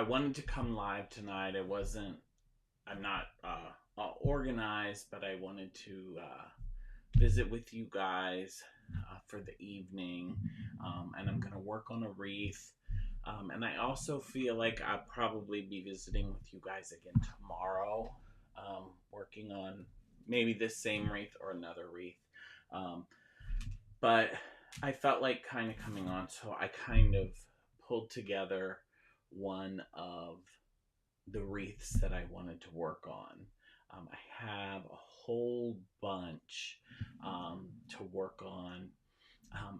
wanted to come live tonight. I'm not organized, but I wanted to visit with you guys for the evening. And I'm going to work on a wreath. And I also feel like I'll probably be visiting with you guys again tomorrow, working on maybe this same wreath or another wreath. Um, but I felt like kind of coming on, so I kind of pulled together one of the wreaths that I wanted to work on. I have a whole bunch to work on.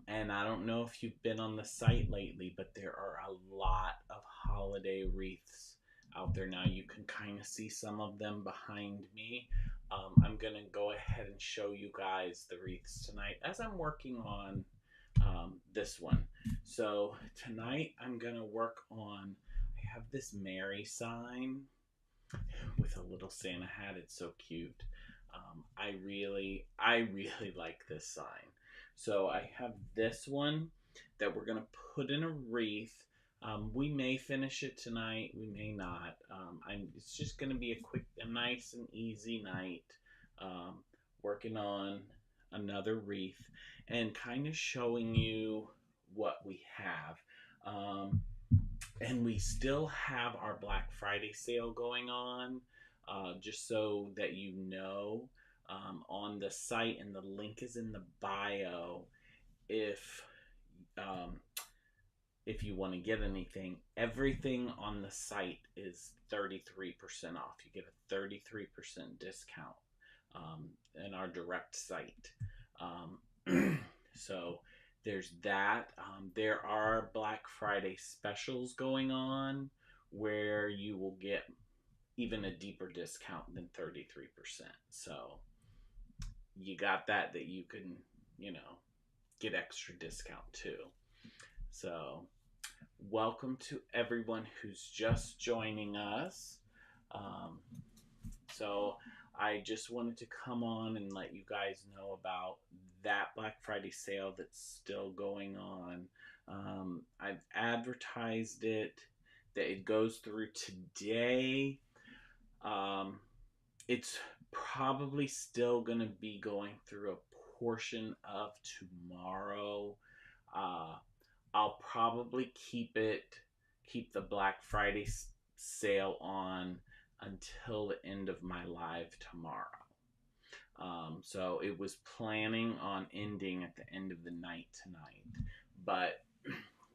And I don't know if you've been on the site lately, but there are a lot of holiday wreaths out there now. You can kind of see some of them behind me. I'm going to go ahead and show you guys the wreaths tonight as I'm working on this one. So tonight I'm going to work on, I have this Mary sign with a little Santa hat. It's so cute. I really like this sign. So I have this one that we're gonna put in a wreath. We may finish it tonight. We may not. It's just gonna be a nice and easy night. Working on another wreath and kind of showing you what we have. And we still have our Black Friday sale going on, just so that you know, on the site, and the link is in the bio. If um, if you want to get anything, everything on the site is 33% off. You get a 33% discount in our direct site. So there's that. There are Black Friday specials going on where you will get even a deeper discount than 33%. So you got that you can, get extra discount too. So welcome to everyone who's just joining us. So I just wanted to come on and let you guys know about that Black Friday sale that's still going on. I've advertised it, that it goes through today. It's probably still going to be going through a portion of tomorrow. I'll probably keep the Black Friday sale on until the end of my live tomorrow. So it was planning on ending at the end of the night tonight, but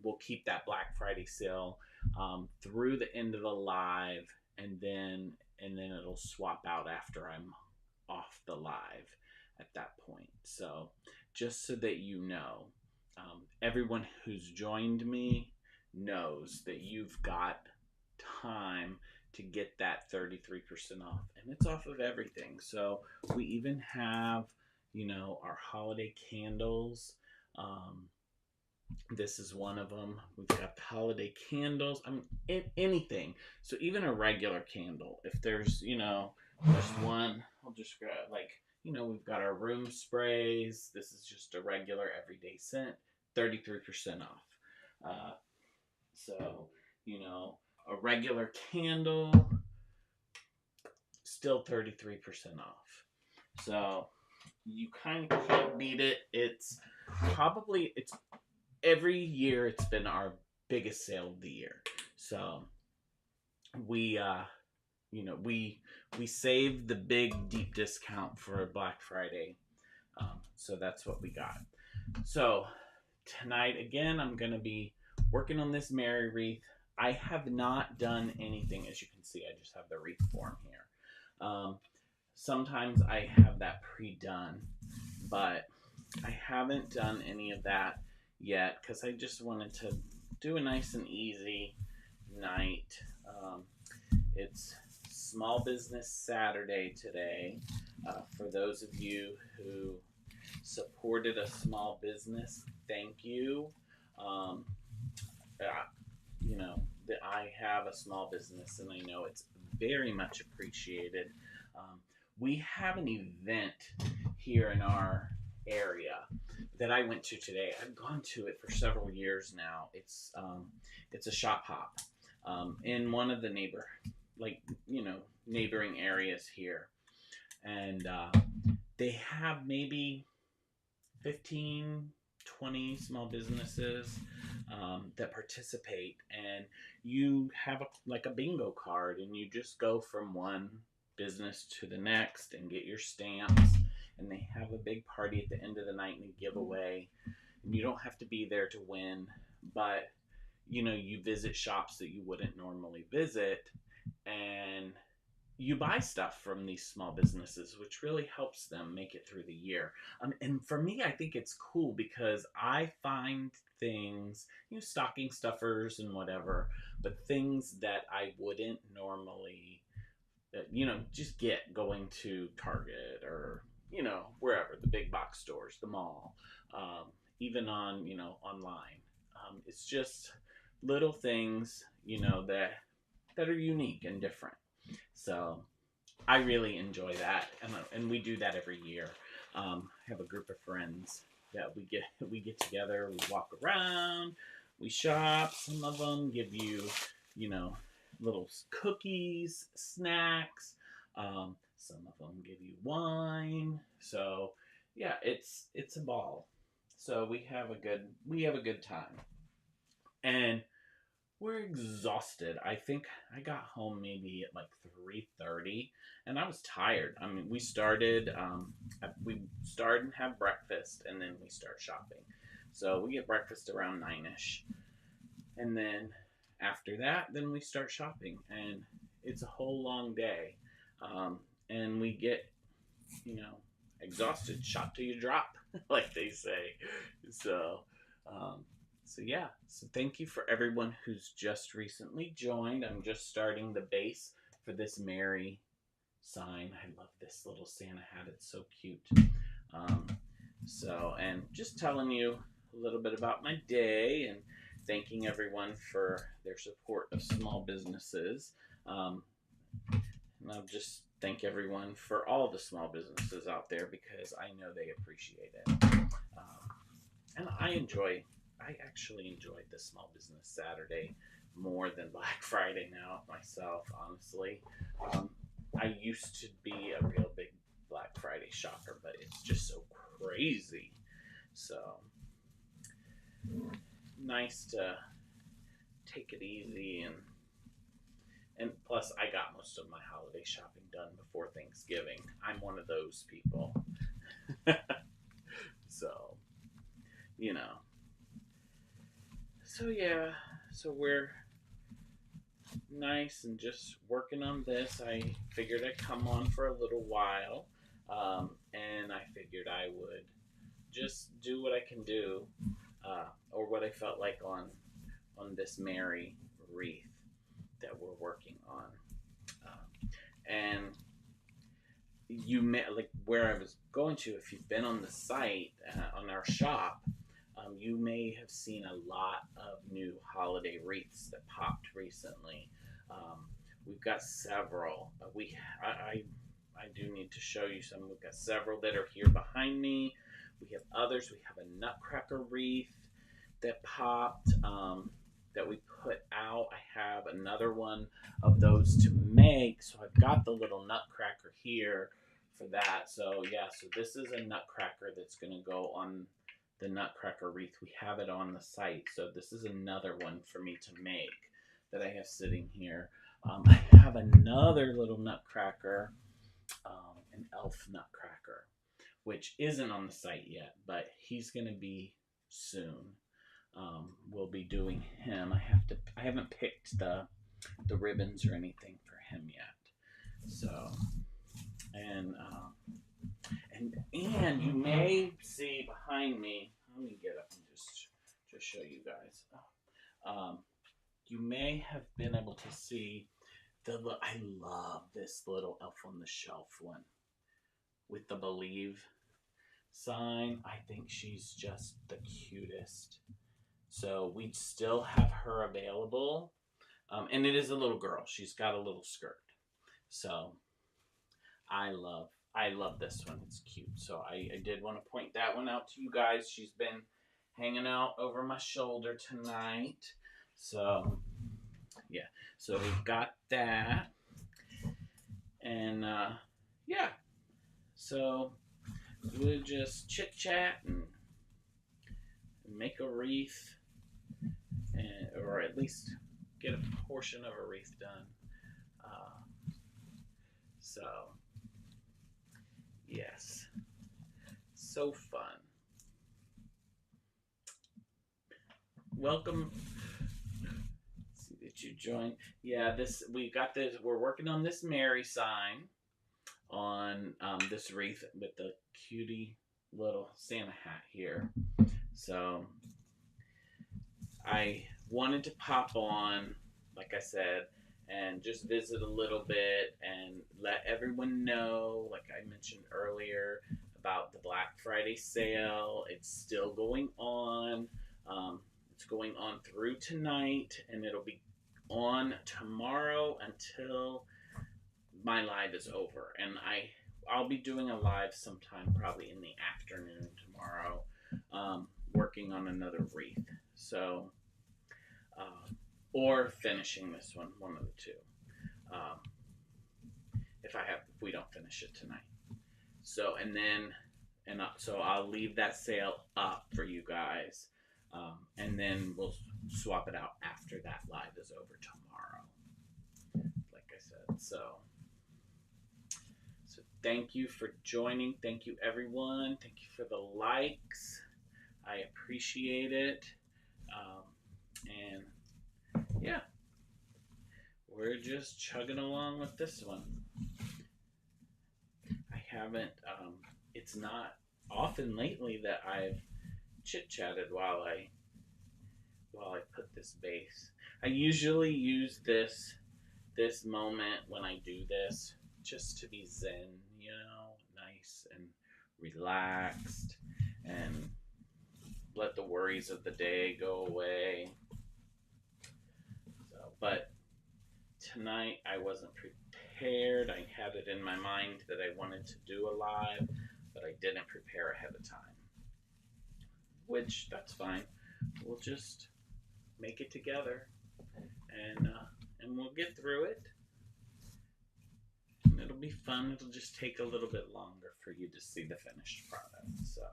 we'll keep that Black Friday sale through the end of the live, and then it'll swap out after I'm off the live at that point. So just so that you know, everyone who's joined me knows that you've got time to get that 33% off, and it's off of everything. So we even have, our holiday candles. This is one of them. We've got the holiday candles. Anything. So even a regular candle, if there's just one, I'll just grab, we've got our room sprays. This is just a regular everyday scent, 33% off. So a regular candle, still 33% off. So you kind of can't beat it. It's every year it's been our biggest sale of the year. So we saved the big deep discount for Black Friday. So that's what we got. So tonight again, I'm going to be working on this Mary wreath. I have not done anything, as you can see. I just have the wreath form here. Sometimes I have that pre-done, but I haven't done any of that yet because I just wanted to do a nice and easy night. It's Small Business Saturday today. For those of you who supported a small business, thank you. That I have a small business, and I know it's very much appreciated. We have an event here in our area that I went to today. I've gone to it for several years now. It's a shop hop. in one of the neighboring areas here. And they have maybe 15, 20 small businesses that participate, and you have like a bingo card, and you just go from one business to the next and get your stamps, and they have a big party at the end of the night and a giveaway, and you don't have to be there to win, but you visit shops that you wouldn't normally visit, and you buy stuff from these small businesses, which really helps them make it through the year. And for me, I think it's cool because I find things, stocking stuffers and whatever, but things that I wouldn't normally, just get going to Target or, wherever, the big box stores, the mall, even online. It's just little things, that are unique and different. So I really enjoy that, and we do that every year. I have a group of friends that we get together. We walk around, we shop. Some of them give you, little cookies, snacks. Some of them give you wine. So yeah, it's a ball. So we have a good time, and we're exhausted. I think I got home maybe at like 3:30, and I was tired. I mean, we start and have breakfast, and then we start shopping. So we get breakfast around 9ish, and then after that, then we start shopping, and it's a whole long day, and we get you know exhausted. Shop till you drop, like they say. So. Um, so yeah, so thank you for everyone who's just recently joined. I'm just starting the base for this Mary sign. I love this little Santa hat. It's so cute. Um, and just telling you a little bit about my day and thanking everyone for their support of small businesses. Um, and I'll just thank everyone for all the small businesses out there because I know they appreciate it. And I actually enjoyed the Small Business Saturday more than Black Friday now myself, honestly. Um, I used to be a real big Black Friday shopper, but it's just so crazy. So nice to take it easy, and plus I got most of my holiday shopping done before Thanksgiving. I'm one of those people. So, you know. So yeah, so we're nice and just working on this. I figured I'd come on for a little while, and I figured I would just do what I can do, or what I felt like on this Mary wreath that we're working on. And you met like where I was going to. If you've been on the site on our shop, you may have seen a lot of new holiday wreaths that popped recently. Um, we've got several. I do need to show you some. We've got several that are here behind me. We have others. We have a Nutcracker wreath that popped, that we put out. I have another one of those to make. So I've got the little Nutcracker here for that. So yeah, so this is a Nutcracker that's going to go on the Nutcracker wreath. We have it on the site. So this is another one for me to make that I have sitting here. I have another little Nutcracker, an elf Nutcracker, which isn't on the site yet, but he's going to be soon. We'll be doing him. I haven't picked the ribbons or anything for him yet. So, and and you may see behind me. Let me get up and just show you guys. You may have been able to see I love this little Elf on the Shelf one with the Believe sign. I think she's just the cutest. So we still have her available, and it is a little girl. She's got a little skirt. So I love this one. It's cute. So I did want to point that one out to you guys. She's been hanging out over my shoulder tonight. So yeah. So we've got that, and yeah. So we'll just chit chat and make a wreath, or at least get a portion of a wreath done. Uh, so yes, so fun. Welcome. See that you joined. Yeah, this we got this. We're working on this Mary sign on this wreath with the cutie little Santa hat here. So I wanted to pop on, like I said, and just visit a little bit and let everyone know, like I mentioned earlier, about the Black Friday sale. It's still going on. It's going on through tonight, and it'll be on tomorrow until my live is over. And I'll be doing a live sometime, probably in the afternoon tomorrow, working on another wreath. So or finishing this one of the two. Um, if we don't finish it tonight. So so I'll leave that sale up for you guys, and then we'll swap it out after that live is over tomorrow. Like I said, so thank you for joining. Thank you, everyone. Thank you for the likes. I appreciate it. And yeah, we're just chugging along with this one. I haven't, it's not often lately that I've chit-chatted while I put this base. I usually use this moment when I do this just to be zen, nice and relaxed, and let the worries of the day go away. But tonight I wasn't prepared. I had it in my mind that I wanted to do a live, but I didn't prepare ahead of time. Which, that's fine. We'll just make it together, and we'll get through it. And it'll be fun. It'll just take a little bit longer for you to see the finished product. So,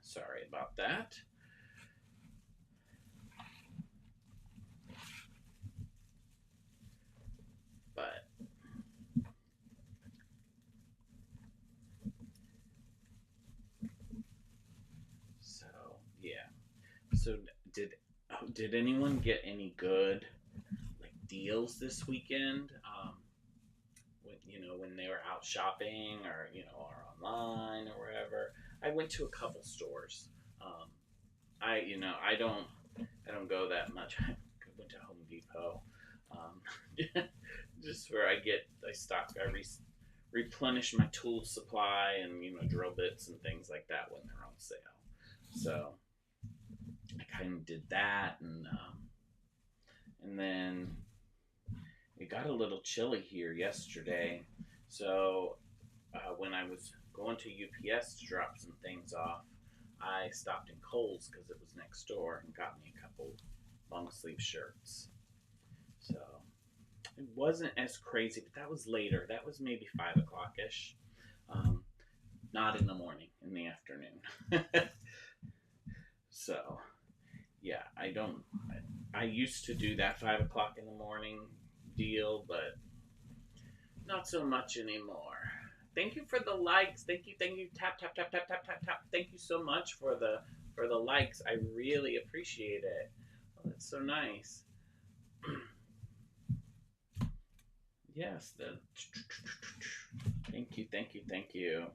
sorry about that. But so yeah. So did anyone get any good deals this weekend? When they were out shopping, or or online or wherever. I went to a couple stores. I don't go that much. I went to Home Depot. Just where I replenish my tool supply, and drill bits and things like that when they're on sale. So I kind of did that, and then it got a little chilly here yesterday. So when I was going to UPS to drop some things off, I stopped in Kohl's because it was next door, and got me a couple long sleeve shirts. So it wasn't as crazy, but that was later. That was maybe 5 o'clock ish. Not in the morning, in the afternoon. So yeah, I used to do that 5 o'clock in the morning deal, but not so much anymore. Thank you for the likes. Thank you. Tap tap tap tap tap tap tap. Thank you so much for the likes. I really appreciate it. Oh, that's so nice. Yes. Thank you.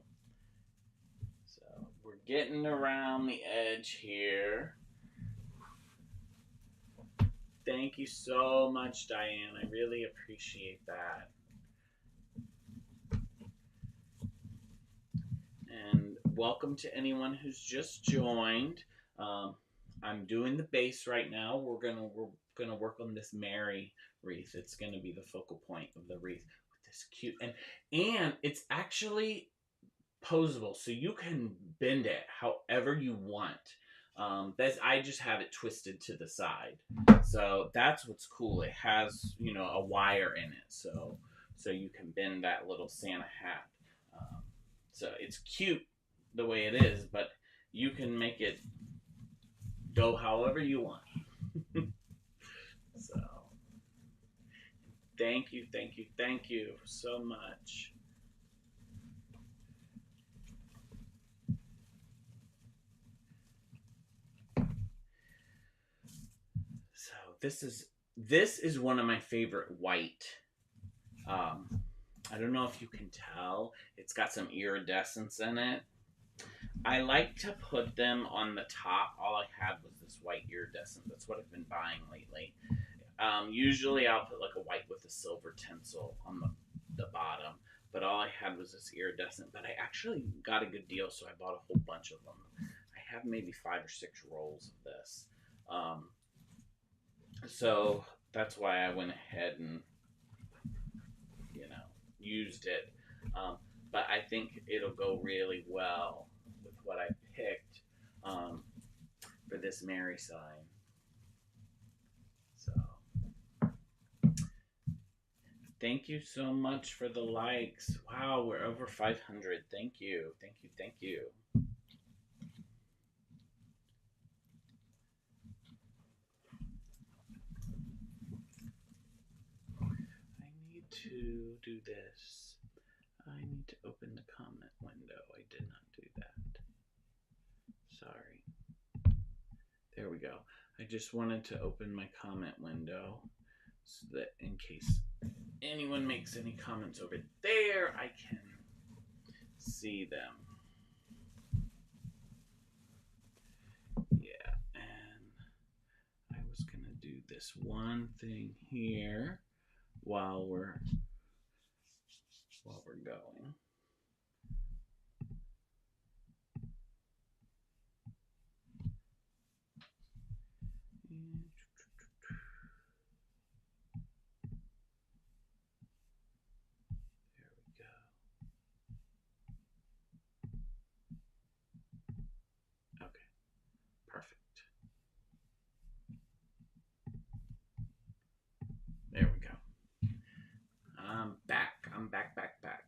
So we're getting around the edge here. Thank you so much, Diane. I really appreciate that. And welcome to anyone who's just joined. I'm doing the base right now. We're gonna work on this Mary wreath. It's gonna be the focal point of the wreath with this cute, and it's actually posable, so you can bend it however you want. I just have it twisted to the side, so that's what's cool. It has, you know, a wire in it, so you can bend that little Santa hat. Um, so it's cute the way it is, but you can make it go however you want. So thank you, thank you, thank you so much. So this is one of my favorite white. Um, I don't know if you can tell. It's got some iridescence in it. I like to put them on the top. All I had was this white iridescent. That's what I've been buying lately. Usually I'll put like a white with a silver tinsel on the bottom, but all I had was this iridescent. But I actually got a good deal, so I bought a whole bunch of them. I have maybe 5 or 6 rolls of this. Um, so that's why I went ahead and, you know, used it. Um, but I think it'll go really well with what I picked um, for this Mary sign. So thank you so much for the likes. Wow, we're over 500. Thank you. Thank you. Thank you. I need to do this. I need to open the comment window. I did not do that. Sorry. There we go. I just wanted to open my comment window so that in case anyone makes any comments over there, I can see them. Yeah, and I was gonna do this one thing here while we're going. There we go. Okay, perfect. There we go. I'm back. I'm back, back, back.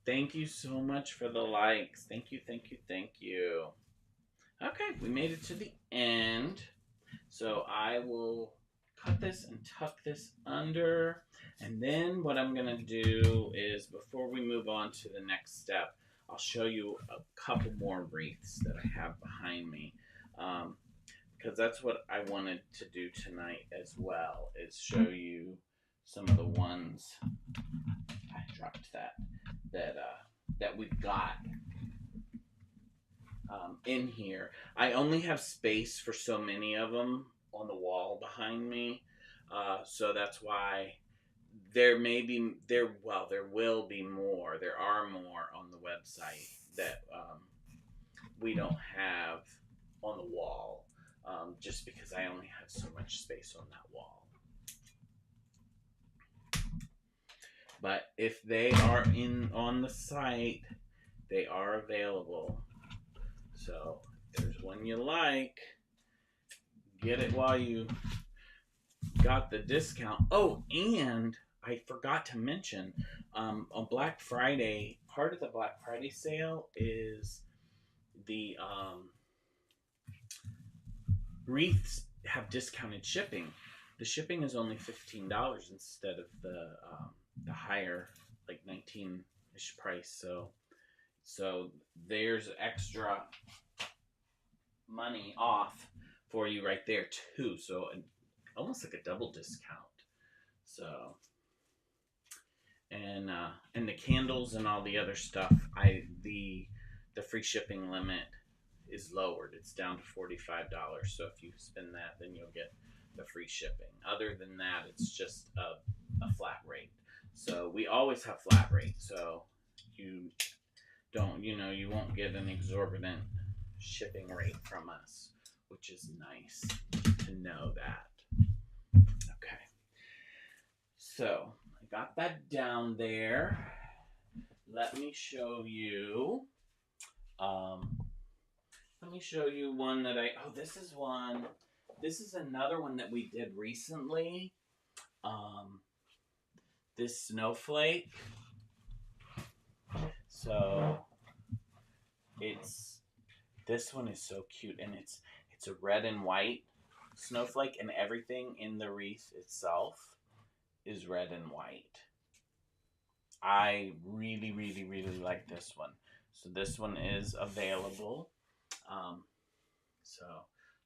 Thank you so much for the likes. Thank you, thank you, thank you. Okay, we made it to the end. So I will cut this and tuck this under. And then what I'm going to do is, before we move on to the next step, I'll show you a couple more wreaths that I have behind me. Because that's what I wanted to do tonight as well, is show you some of the ones. I dropped that we've got in here. I only have space for so many of them on the wall behind me, so that's why there will be more. There are more on the website that we don't have on the wall, just because I only have so much space on that wall. But if they are on the site, they are available. So if there's one you like, get it while you got the discount. Oh, and I forgot to mention, on Black Friday, part of the Black Friday sale is the wreaths have discounted shipping. The shipping is only $15 instead of the higher, like 19-ish price. So there's extra money off for you right there too. So almost like a double discount. So and the candles and all the other stuff, the free shipping limit is lowered. It's down to $45. So if you spend that, then you'll get the free shipping. Other than that, it's just a flat rate. So we always have flat rate. So you won't get an exorbitant shipping rate from us, which is nice to know that. Okay. So I got that down there. Let me show you Let me show you one that oh, this is one. This is another one that we did recently. Um, this snowflake. So it's, this one is so cute, and it's a red and white snowflake, and everything in the wreath itself is red and white. I really, really, really like this one. So this one is available. So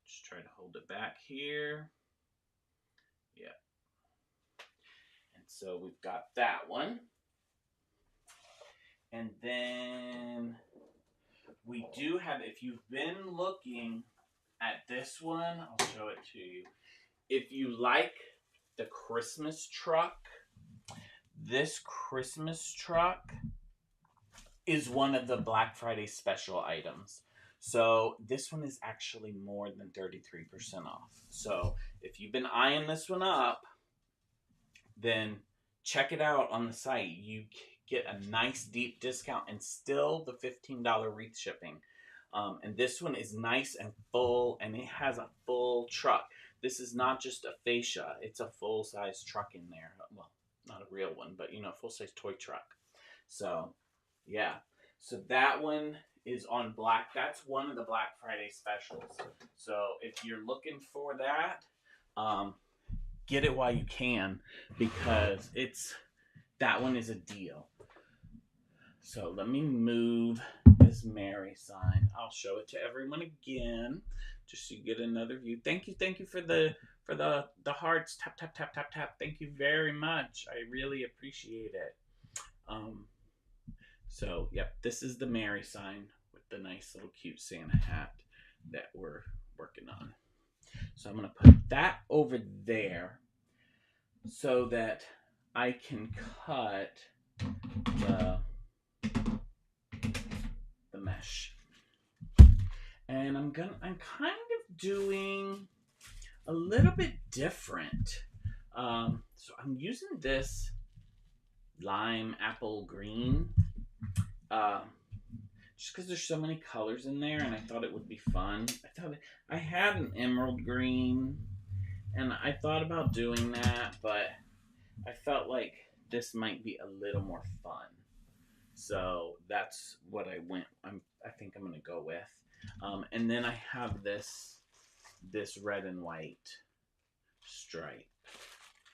just try to hold it back here. Yeah. And so we've got that one. And then we do have, if you've been looking at this one, I'll show it to you. If you like the Christmas truck, this Christmas truck is one of the Black Friday special items. So this one is actually more than 33% off. So if you've been eyeing this one up, then check it out on the site. You get a nice deep discount and still the $15 wreath shipping. And this one is nice and full, and it has a full truck. This is not just a fascia, it's a full-size truck in there. Well, not a real one, but full-size toy truck. So, yeah. So that one is on Black. That's one of the Black Friday specials. So if you're looking for that, get it while you can, because that one is a deal. So let me move this Mary sign. I'll show it to everyone again, just so you get another view. Thank you for the hearts. Tap tap tap tap tap. Thank you very much. I really appreciate it. So yep, this is the Mary sign with the nice little cute Santa hat that we're working on. So I'm gonna put that over there so that I can cut the mesh. And I'm kind of doing a little bit different. So I'm using this lime apple green, just because there's so many colors in there, and I thought it would be fun. I had an emerald green, and I thought about doing that, but I felt like this might be a little more fun. So that's what I think I'm gonna go with. And then I have this red and white stripe,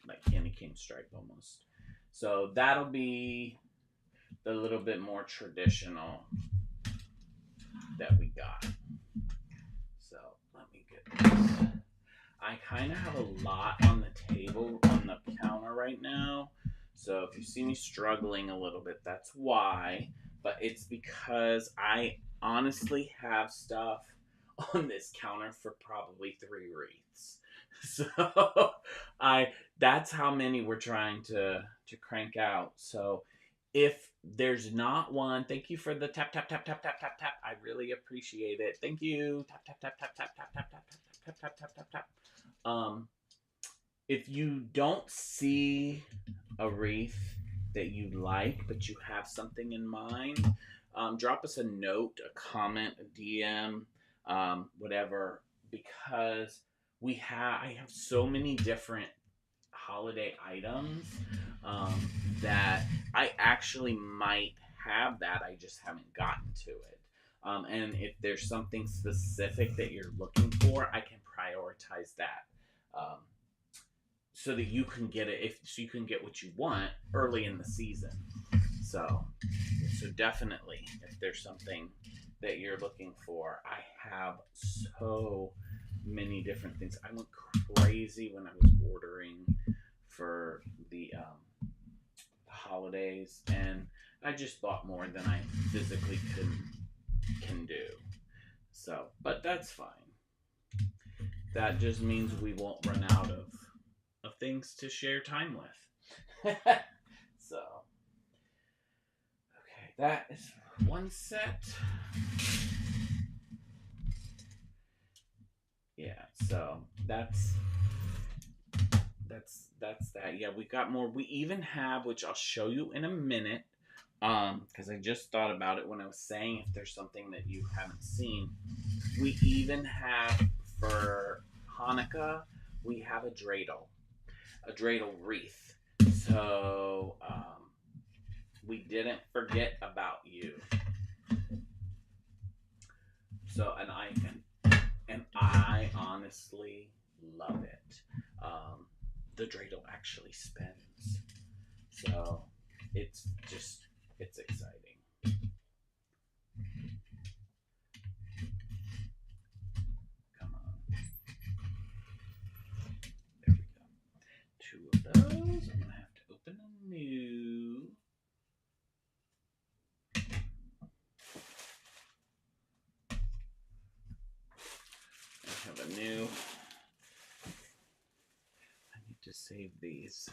like candy cane stripe almost. So that'll be the little bit more traditional that we got. So let me get this. I kind of have a lot on the table, on the counter right now. So if you see me struggling a little bit, that's why. But it's because I honestly have stuff on this counter for probably 3 wreaths. So that's how many we're trying to crank out. So if there's not one, thank you for the tap tap tap tap tap tap tap. I really appreciate it. Thank you. Tap tap tap tap tap tap tap tap tap tap tap tap tap. If you don't see a wreath that you like, but you have something in mind, drop us a note, a comment, a DM, whatever, because I have so many different holiday items that I actually might have that. I just haven't gotten to it. And if there's something specific that you're looking for, I can prioritize that. So that you can get it, so you can get what you want early in the season. So definitely, if there's something that you're looking for, I have so many different things. I went crazy when I was ordering for the holidays, and I just bought more than I physically can do. So, but that's fine. That just means we won't run out of things to share time with. So, okay, that is one set. Yeah, so that's that. Yeah, we got more. We even have, which I'll show you in a minute, Because I just thought about it when I was saying if there's something that you haven't seen. We even have, for Hanukkah, we have a dreidel wreath. So we didn't forget about you. So and I honestly love it. The dreidel actually spins, so it's just it's exciting. Come on, there we go. Two of those. I'm gonna have to open a new. I have a new. I need to save these.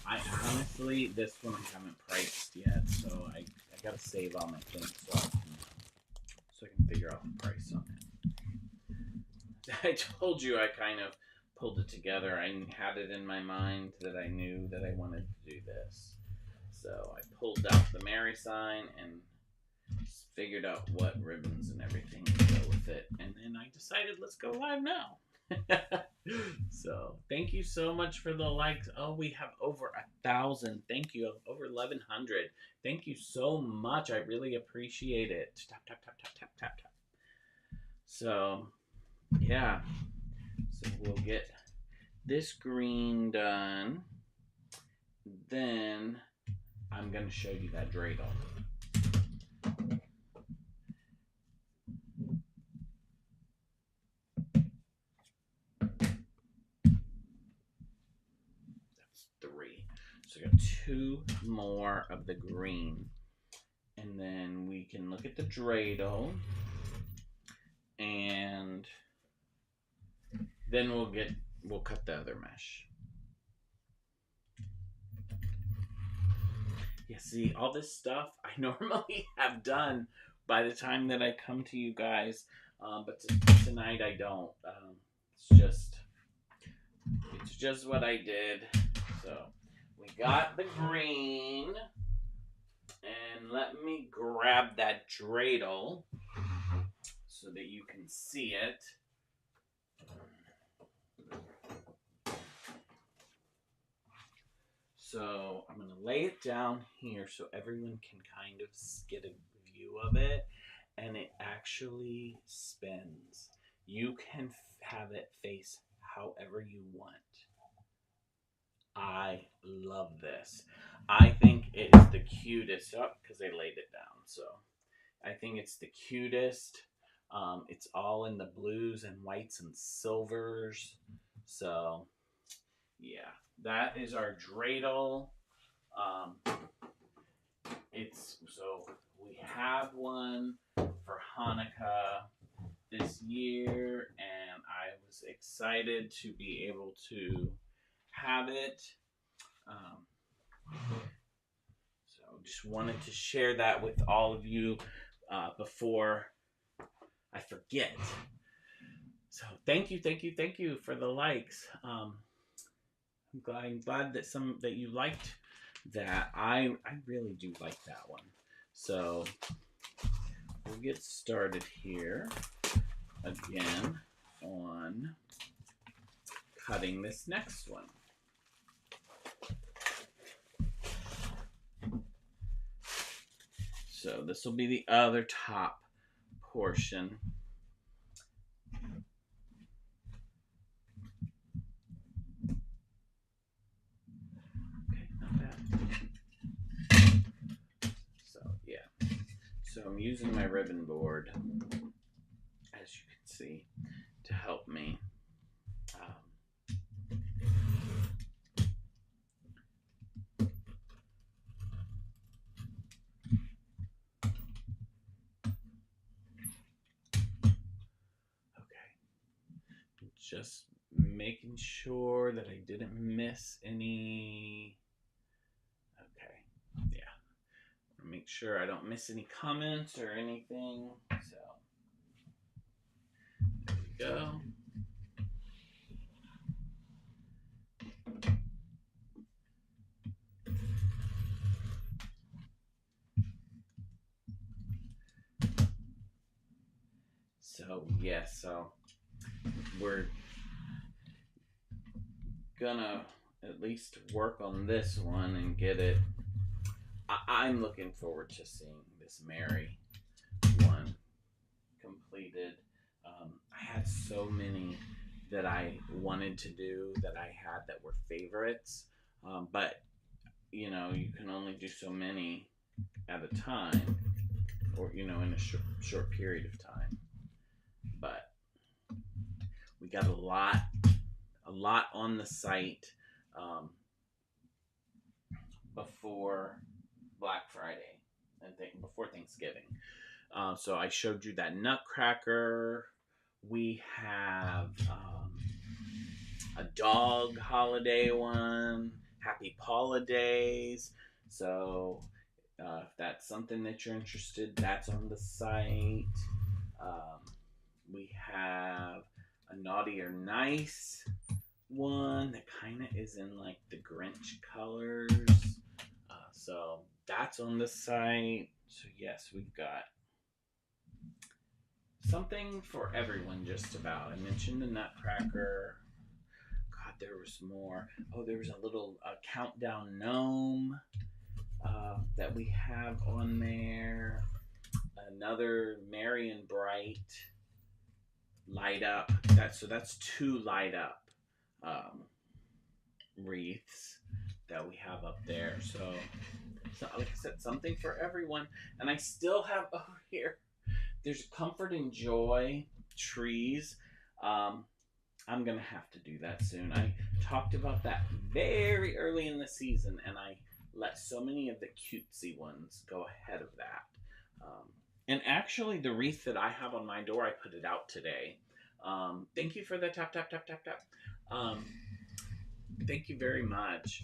I honestly, this one I haven't priced yet, so I gotta save all my things so I can figure out the price on it. I told you I kind of pulled it together. I had it in my mind that I knew that I wanted to do this. So I pulled out the Mary sign and figured out what ribbons and everything to go with it. And then I decided let's go live now. So thank you so much for the likes. Oh, we have over 1,000. Thank you. Over 1,100. Thank you so much. I really appreciate it. Tap tap tap tap tap tap tap. So yeah. So we'll get this green done. Then I'm gonna show you that dreidel. Three. So I got two more of the green. And then we can look at the dreidel. And then we'll cut the other mesh. Yeah, see, all this stuff I normally have done by the time that I come to you guys. But tonight I don't. It's just what I did. So we got the green, and let me grab that dreidel so that you can see it. So I'm going to lay it down here so everyone can kind of get a view of it, and it actually spins. You can have it face however you want. I love this. I think it is the cutest. Oh, because they laid it down. So I think it's the cutest. It's all in the blues and whites and silvers. So yeah, that is our dreidel. So we have one for Hanukkah this year, and I was excited to be able to have it. So just wanted to share that with all of you before I forget. So thank you for the likes. I'm glad that you liked that. I really do like that one. So we'll get started here again on cutting this next one. So this will be the other top portion. Okay, not bad. So yeah. So I'm using my ribbon board, as you can see, to help me. Just making sure that I didn't miss any. Okay, yeah. Make sure I don't miss any comments or anything. So there we go. So yes, so we're gonna at least work on this one and get it. I'm looking forward to seeing this Mary one completed. I had so many that I wanted to do that I had that were favorites, but you can only do so many at a time, or in a short period of time. But we got a lot on the site um, before Black Friday and before Thanksgiving. So I showed you that Nutcracker. We have a dog holiday one, Happy Holidays. So if that's something that you're interested, that's on the site. Um, we have a Naughty or Nice one that kind of is in like the Grinch colors. So that's on the site. So yes, we've got something for everyone just about. I mentioned the Nutcracker. God, there was more. Oh, there was a little countdown gnome that we have on there. Another Merry and Bright light up. That's two light up wreaths that we have up there. So like I said, something for everyone. And I still have over here. There's Comfort and Joy trees. I'm gonna have to do that soon. I talked about that very early in the season, and I let so many of the cutesy ones go ahead of that. And actually, the wreath that I have on my door, I put it out today. Thank you for the tap tap tap tap tap. Thank you very much.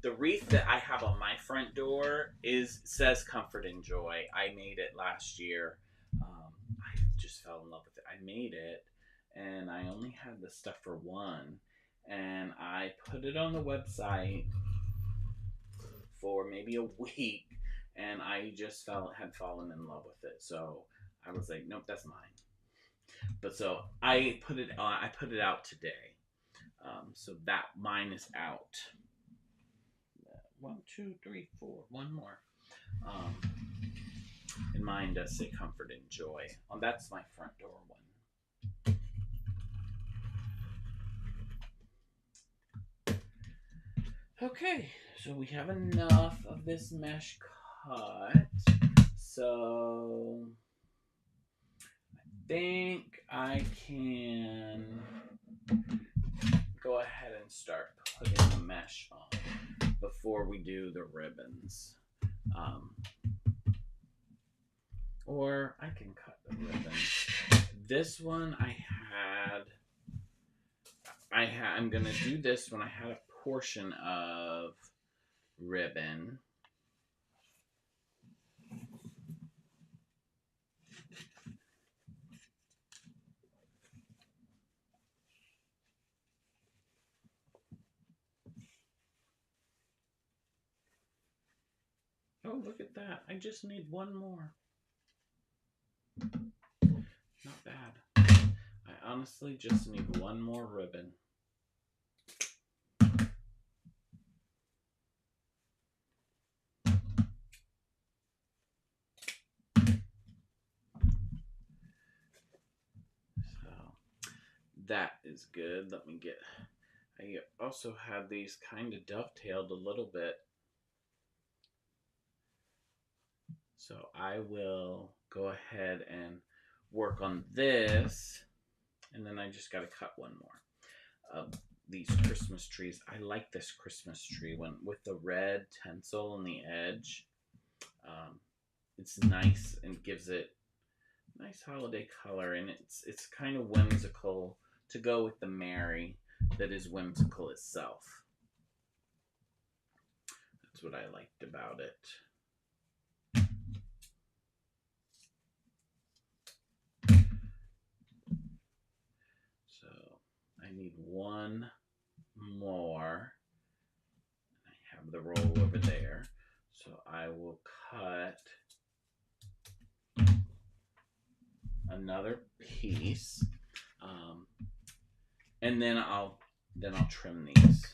The wreath that I have on my front door says Comfort and Joy. I made it last year. I just fell in love with it. I made it, and I only had the stuff for one, and I put it on the website for maybe a week, and I just had fallen in love with it. So I was like, nope, that's mine. But so I put it out today. So that mine is out. 1, 2, 3, 4. One more. And mine does say Comfort and Joy. That's my front door one. Okay, so we have enough of this mesh cut. So I think I can go ahead and start putting the mesh on before we do the ribbons. Or I can cut the ribbons. This one I'm going to do this when I had a portion of ribbon. Oh, look at that. I just need one more. Not bad. I honestly just need one more ribbon. So that is good. Let me get... I also have these kind of dovetailed a little bit. So I will go ahead and work on this, and then I just got to cut one more. These Christmas trees. I like this Christmas tree one with the red tinsel on the edge. It's nice and gives it nice holiday color, and it's kind of whimsical to go with the Mary that is whimsical itself. That's what I liked about it. So I need one more. I have the roll over there. So I will cut another piece, and then I'll trim these.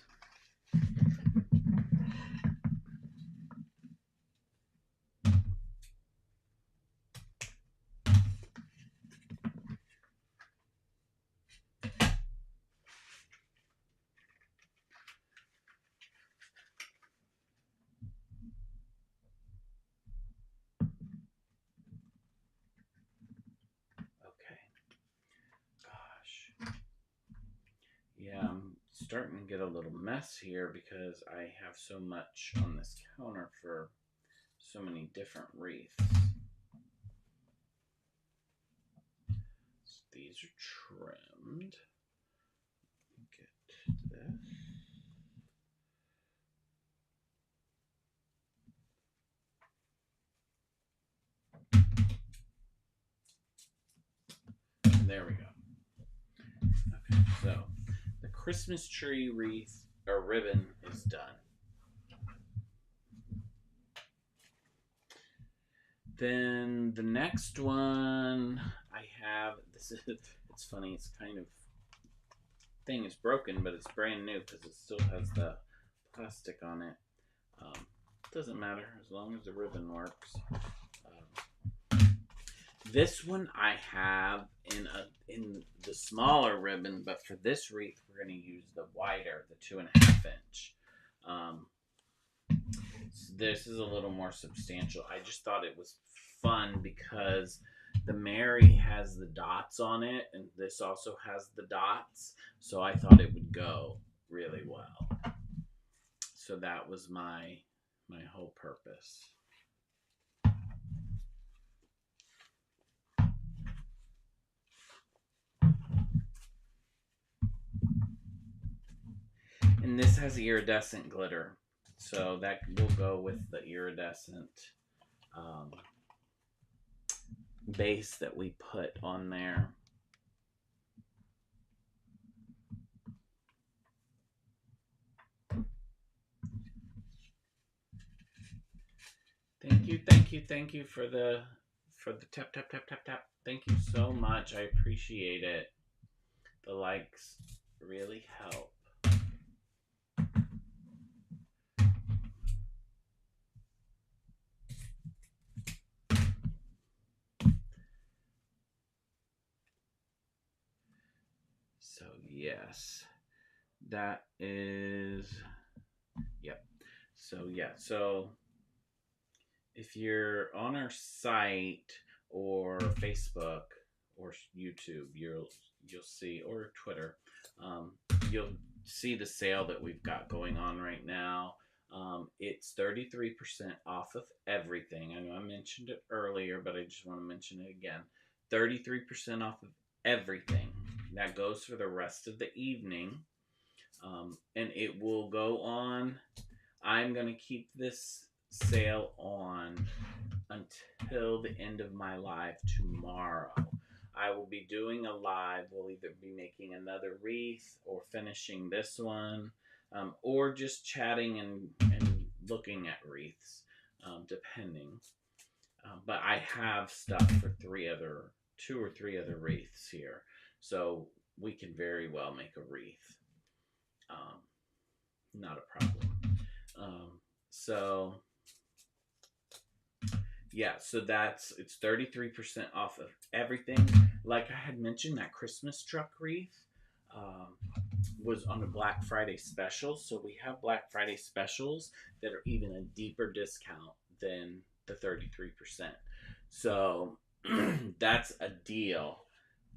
Yeah, I'm starting to get a little mess here because I have so much on this counter for so many different wreaths. So these are trimmed. Get this. There we go. Okay, so the Christmas tree wreath or ribbon is done. Then the next one I have, this is, it's funny, it's kind of, thing is broken, but it's brand new because it still has the plastic on it. Doesn't matter as long as the ribbon works. This one I have in the smaller ribbon, but for this wreath we're going to use the wider, the 2.5 inch. So this is a little more substantial. I just thought it was fun because the Mary has the dots on it, and this also has the dots. So I thought it would go really well. So that was my whole purpose. And this has iridescent glitter, so that will go with the iridescent base that we put on there. Thank you for the tap tap tap tap tap. Thank you so much. I appreciate it. The likes really help. So yes, that is, yep. So yeah, so if you're on our site or Facebook or YouTube, you'll see, or Twitter, you'll see the sale that we've got going on right now. It's 33% off of everything. I know I mentioned it earlier, but I just want to mention it again. 33% off of everything. That goes for the rest of the evening. And it will go on. I'm going to keep this sale on until the end of my live tomorrow. I will be doing a live. We'll either be making another wreath or finishing this one, or just chatting and looking at wreaths, depending. But I have stuff for 2 or 3 other wreaths here, so we can very well make a wreath. Not a problem. So yeah, so it's 33% off of everything. Like I had mentioned, that Christmas truck wreath was on a Black Friday special. So we have Black Friday specials that are even a deeper discount than the 33%. So that's a deal,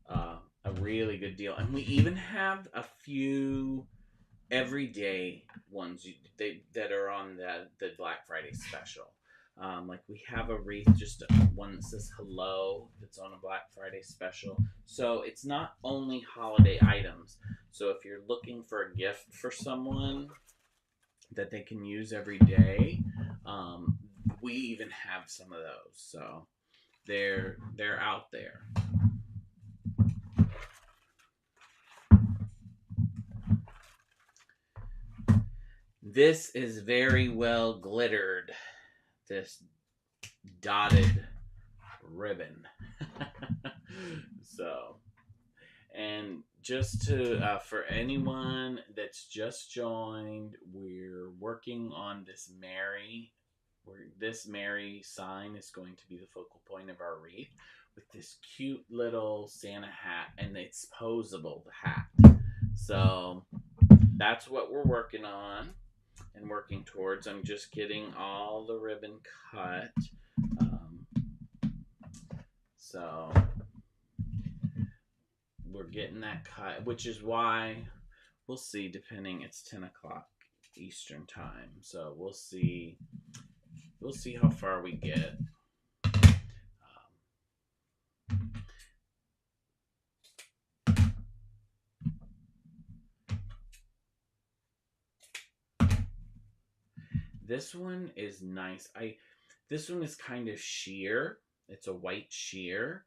a really good deal. And we even have a few everyday ones that are on the Black Friday special. Like we have a wreath, just one that says hello, that's on a Black Friday special. So it's not only holiday items. So if you're looking for a gift for someone that they can use every day, we even have some of those. So they're out there. This is very well glittered. This dotted ribbon. So, and just to for anyone that's just joined, we're working on this Mary. This Mary sign is going to be the focal point of our wreath with this cute little Santa hat, and it's posable, the hat. So that's what we're working on and working towards. I'm just getting all the ribbon cut. So we're getting that cut, which is why we'll see, depending, it's 10 o'clock Eastern time. So we'll see how far we get. This one is nice. This one is kind of sheer. It's a white sheer,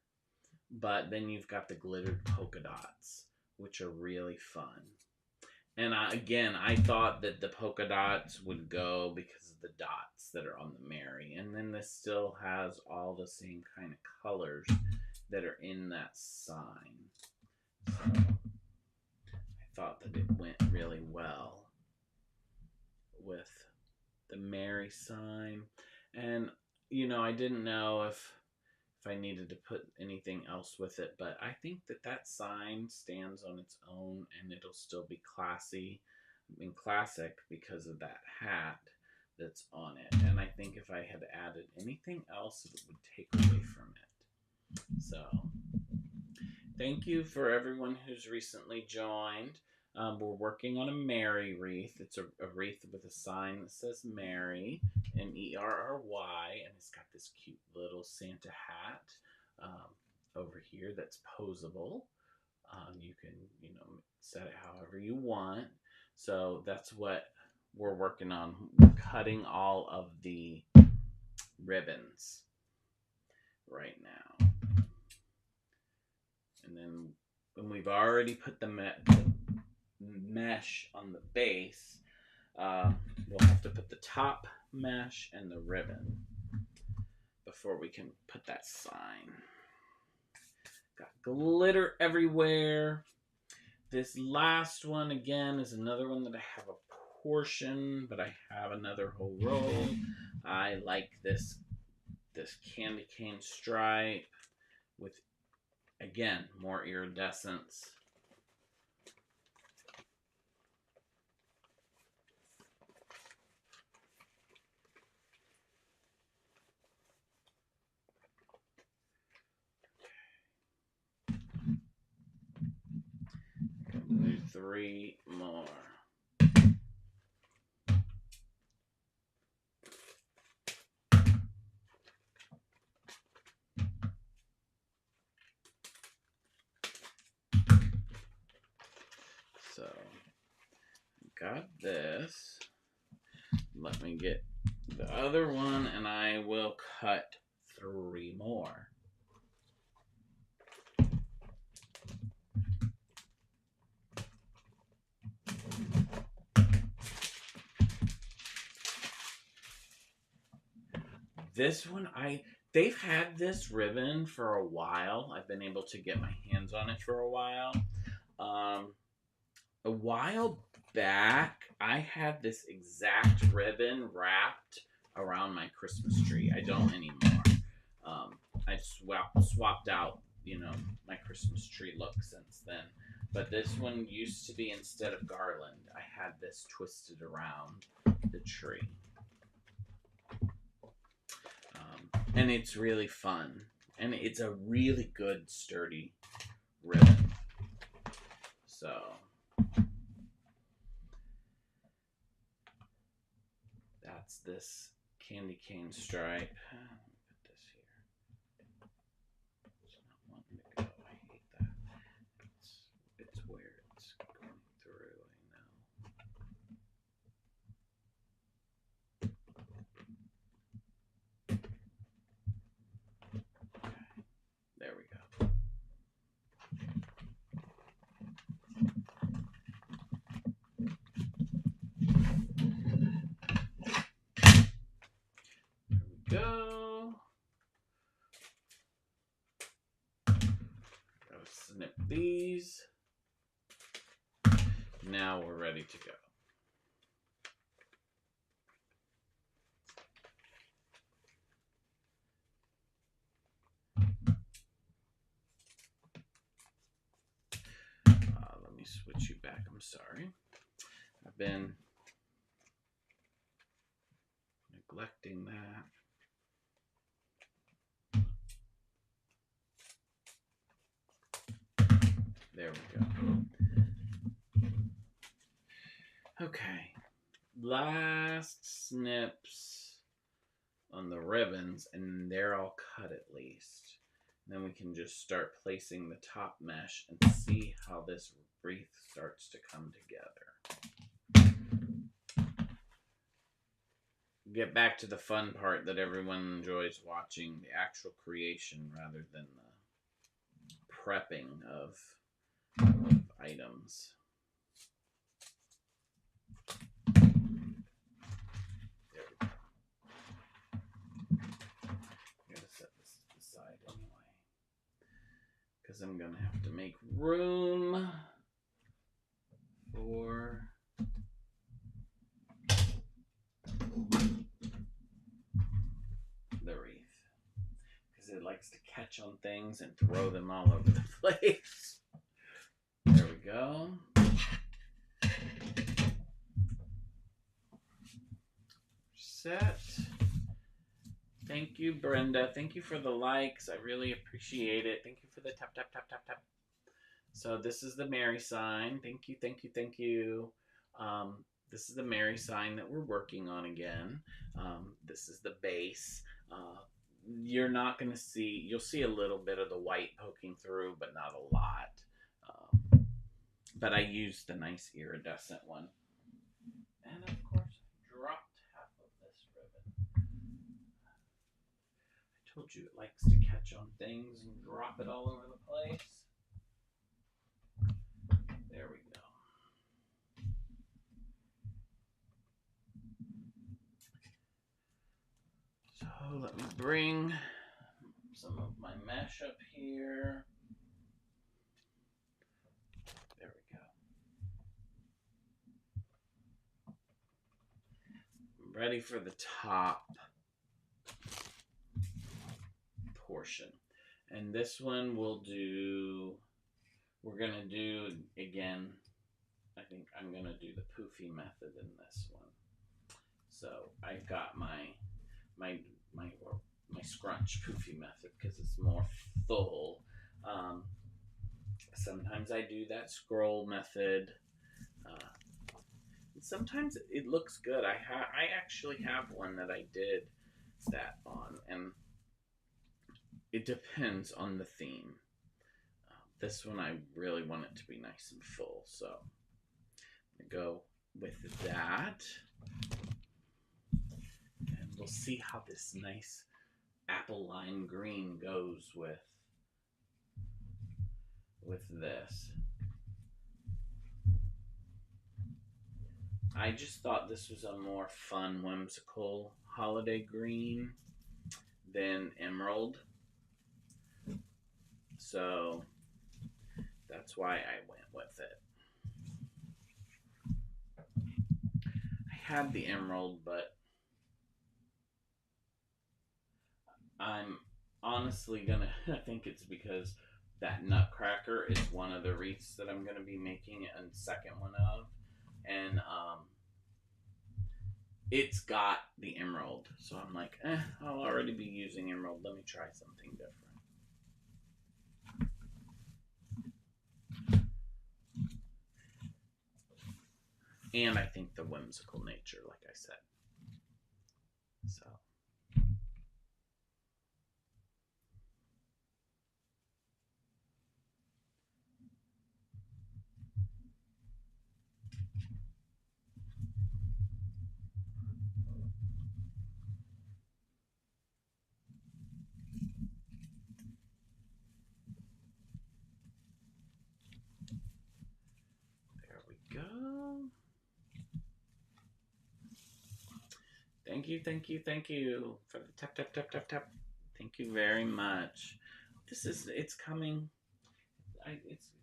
but then you've got the glittered polka dots, which are really fun. And I thought that the polka dots would go because of the dots that are on the Mary. And then this still has all the same kind of colors that are in that sign. So I thought that it went really well with the Mary sign. And, I didn't know if I needed to put anything else with it, but I think that sign stands on its own and it'll still be classy and classic because of that hat that's on it. And I think if I had added anything else, it would take away from it. So thank you for everyone who's recently joined. We're working on a Mary wreath. It's a wreath with a sign that says Mary, Merry, and it's got this cute little Santa hat over here that's posable. You can, set it however you want. So that's what we're working on. We're cutting all of the ribbons right now. And then when we've already put the mesh on the base, we'll have to put the top mesh and the ribbon before we can put that sign. Got glitter everywhere. This last one again is another one that I have a portion, but I have another whole roll. I like this candy cane stripe with, again, more iridescence. Do 3 more. So, got this. Let me get the other one and I will cut 3 more. This one, they've had this ribbon for a while. I've been able to get my hands on it for a while. A while back, I had this exact ribbon wrapped around my Christmas tree. I don't anymore. I swapped out, my Christmas tree look since then. But this one used to be, instead of garland, I had this twisted around the tree. And it's really fun. And it's a really good, sturdy ribbon. So that's this candy cane stripe. Put this here. It's not wanting to go. I hate that. It's where it's going through, I know. There we go. There we go. ready to go. Let me switch you back. I'm sorry. I've been neglecting that. There we go. Okay. Last snips on the ribbons, and they're all cut at least. And then we can just start placing the top mesh and see how this wreath starts to come together. Get back to the fun part that everyone enjoys watching, the actual creation rather than the prepping of items. There we go. I'm going to set this aside anyway, because I'm going to have to make room for the wreath, because it likes to catch on things and throw them all over the place. There we go. Set. Thank you, Brenda. Thank you for the likes. I really appreciate it. Thank you for the tap, tap, tap, tap, tap. So this is the Mary sign. Thank you, thank you, thank you. This is the Mary sign that we're working on again. This is the base. You're not going to see, you'll see a little bit of the white poking through, but not a lot. But I used the nice iridescent one. And of course, I dropped half of this ribbon. I told you it likes to catch on things and drop it all over the place. There we go. So let me bring some of my mesh up here. There we go. I'm ready for the top portion. And this one we'll do, we're going to do, again, I think I'm going to do the poofy method in this one. So I've got my scrunch poofy method because it's more full. Sometimes I do that scroll method. Sometimes it looks good. I actually have one that I did that on, and it depends on the theme. This one I really want it to be nice and full, so I'm gonna go with that. And we'll see how this nice apple lime green goes with this. I just thought this was a more fun, whimsical holiday green than emerald. So that's why I went with it. I had the emerald, but I'm honestly gonna, I think it's because that nutcracker is one of the wreaths that I'm gonna be making a second one of. And it's got the emerald. So I'm like, I'll already be using emerald. Let me try something different. And I think the whimsical nature, like I said. So. There we go. Thank you, thank you, thank you for the tap, tap, tap, tap, tap. Thank you very much. It's coming.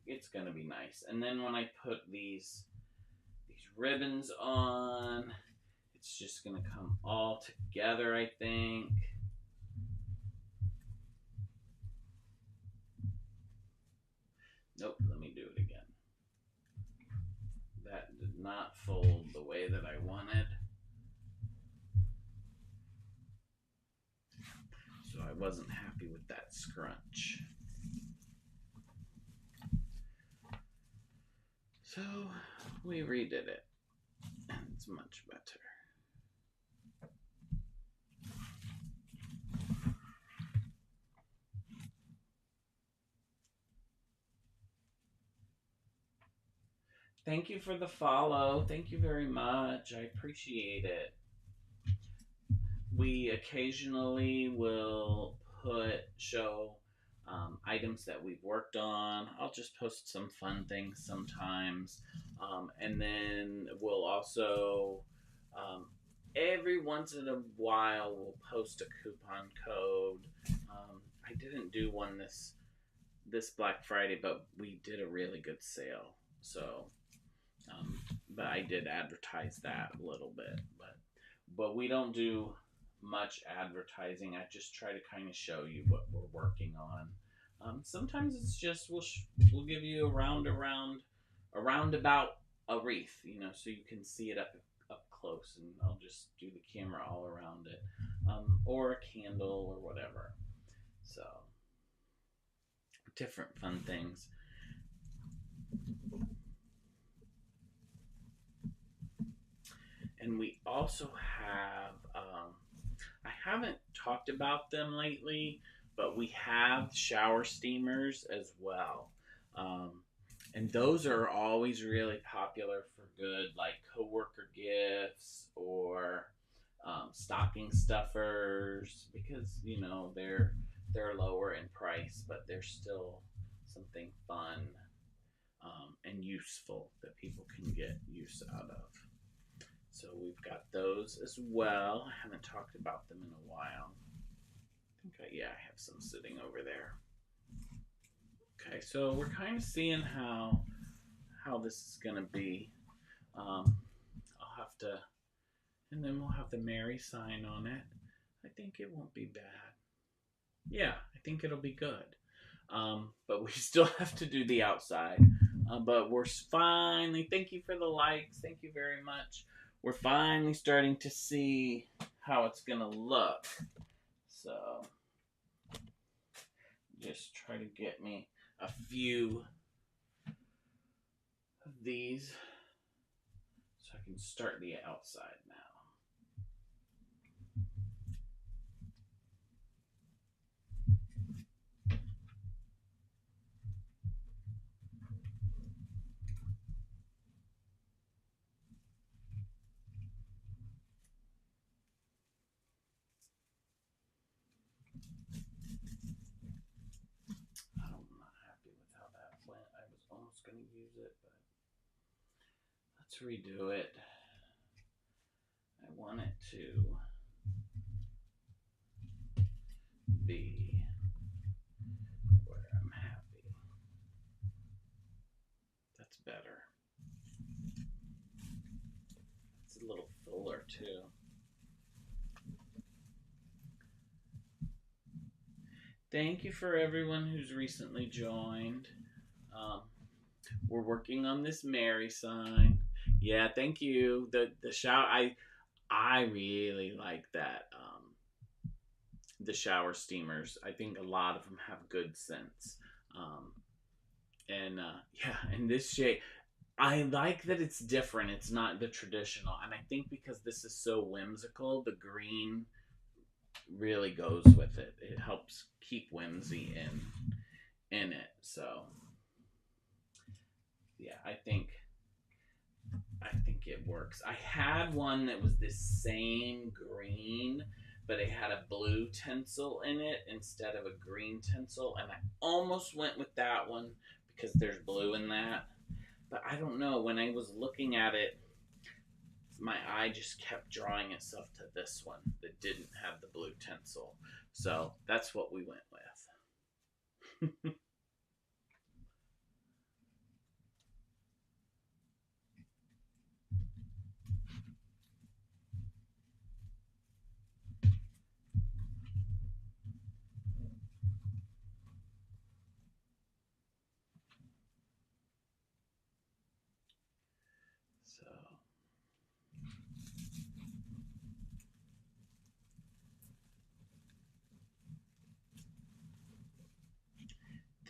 It's gonna be nice. And then when I put these ribbons on. It's just going to come all together, I think. Nope, let me do it again. That did not fold the way that I wanted. So I wasn't happy with that scrunch. So we redid it, and it's much better. Thank you for the follow. Thank you very much. I appreciate it. We occasionally will show items that we've worked on. I'll just post some fun things sometimes. And then we'll also, every once in a while, we'll post a coupon code. I didn't do one this Black Friday, but we did a really good sale. So, but I did advertise that a little bit. But we don't do much advertising. I just try to kind of show you what we're working on. Sometimes it's just we'll give you a roundabout a wreath, so you can see it up close, and I'll just do the camera all around it, or a candle or whatever. So different fun things. And we also have, I haven't talked about them lately, but we have shower steamers as well. And those are always really popular for good, like coworker gifts or stocking stuffers, because they're lower in price, but they're still something fun and useful that people can get use out of. So we've got those as well. I haven't talked about them in a while. I have some sitting over there. Okay, so we're kind of seeing how this is gonna be. I'll have to, and then we'll have the Mary sign on it. I think it won't be bad. Yeah, I think it'll be good. But we still have to do the outside. But we're finally, thank you for the likes. Thank you very much. We're finally starting to see how it's gonna look. So just try to get me a few of these so I can start the outside now. Going to use it, but let's redo it. I want it to be where I'm happy. That's better. It's a little fuller too. Thank you for everyone who's recently joined. We're working on this Mary sign. Yeah, thank you. The shower, I really like that. The shower steamers. I think a lot of them have good scents. And this shade, I like that it's different. It's not the traditional. And I think because this is so whimsical, the green really goes with it. It helps keep whimsy in it. So yeah, I think it works. I had one that was this same green, but it had a blue tinsel in it instead of a green tinsel, and I almost went with that one because there's blue in that. But I don't know, when I was looking at it, my eye just kept drawing itself to this one that didn't have the blue tinsel. So that's what we went with.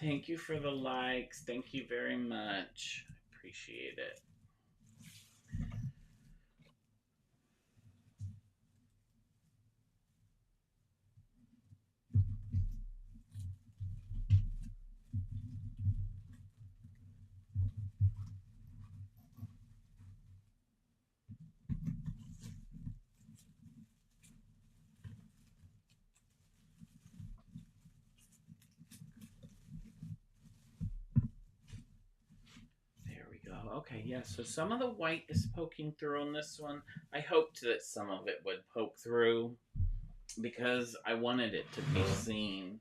Thank you for the likes. Thank you very much. I appreciate it. There we go. Okay, yeah, so some of the white is poking through on this one. I hoped that some of it would poke through because I wanted it to be seen.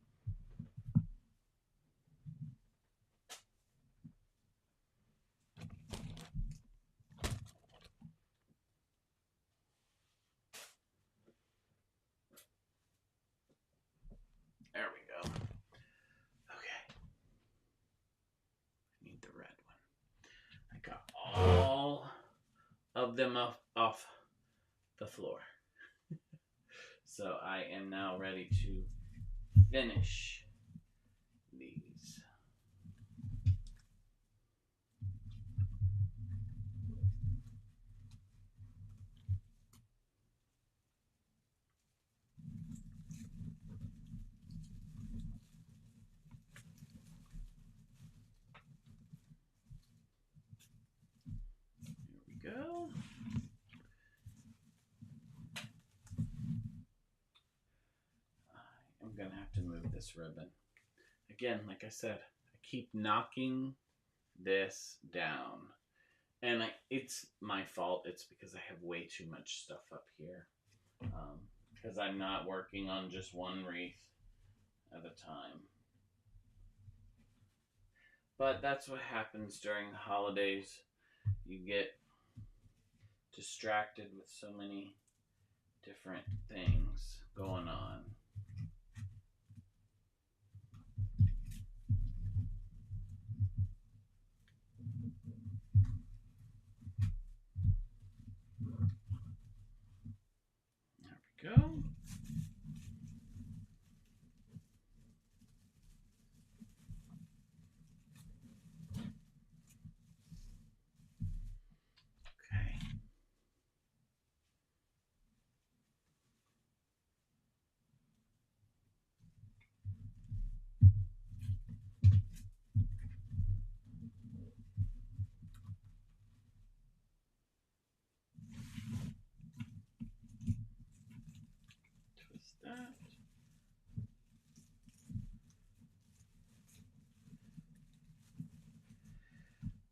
There we go. Okay. I need the red one. I got all of them off the floor. So I am now ready to finish these. Here we go. I'm going to have to move this ribbon. Again, like I said, I keep knocking this down. And it's my fault. It's because I have way too much stuff up here. Because I'm not working on just one wreath at a time. But that's what happens during the holidays. You get distracted with so many different things going on. There we go. Twist that.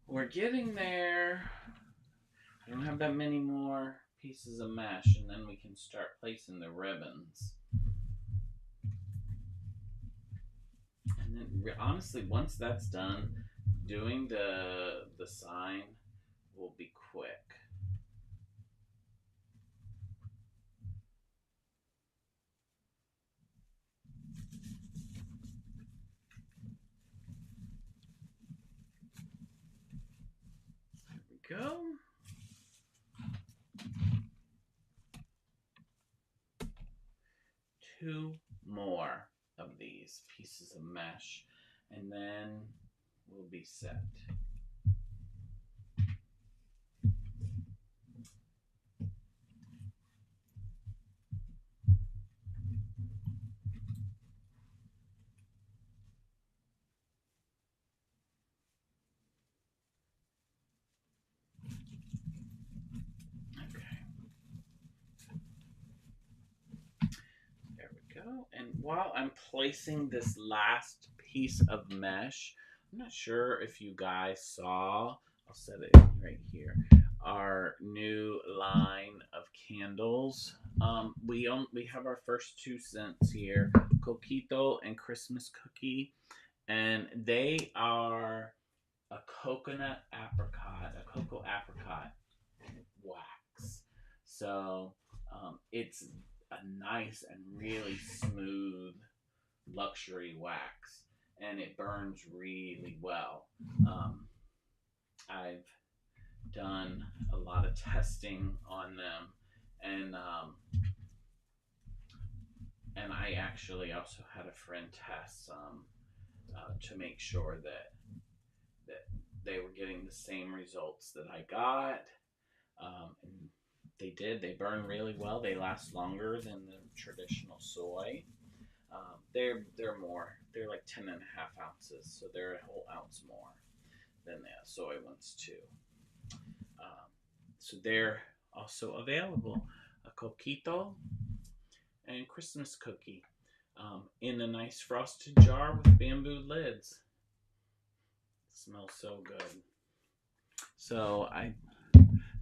We're getting there. I don't have that many more pieces of mesh, and then we can start placing the ribbons. And then, honestly, once that's done, doing the sign will be quick. There we go. Two more of these pieces of mesh, and then we'll be set. And while I'm placing this last piece of mesh, I'm not sure if you guys saw, I'll set it right here, our new line of candles. We have our first 2 scents here, Coquito and Christmas Cookie, and they are a coconut apricot, a cocoa apricot wax. So it's a nice and really smooth luxury wax, and it burns really well. I've done a lot of testing on them, and I actually also had a friend test some to make sure that they were getting the same results that I got. And they did. They burn really well. They last longer than the traditional soy. They're more. They're like 10.5 ounces, so they're a whole ounce more than the soy ones too. So they're also available. A coquito and Christmas cookie in a nice frosted jar with bamboo lids. It smells so good. So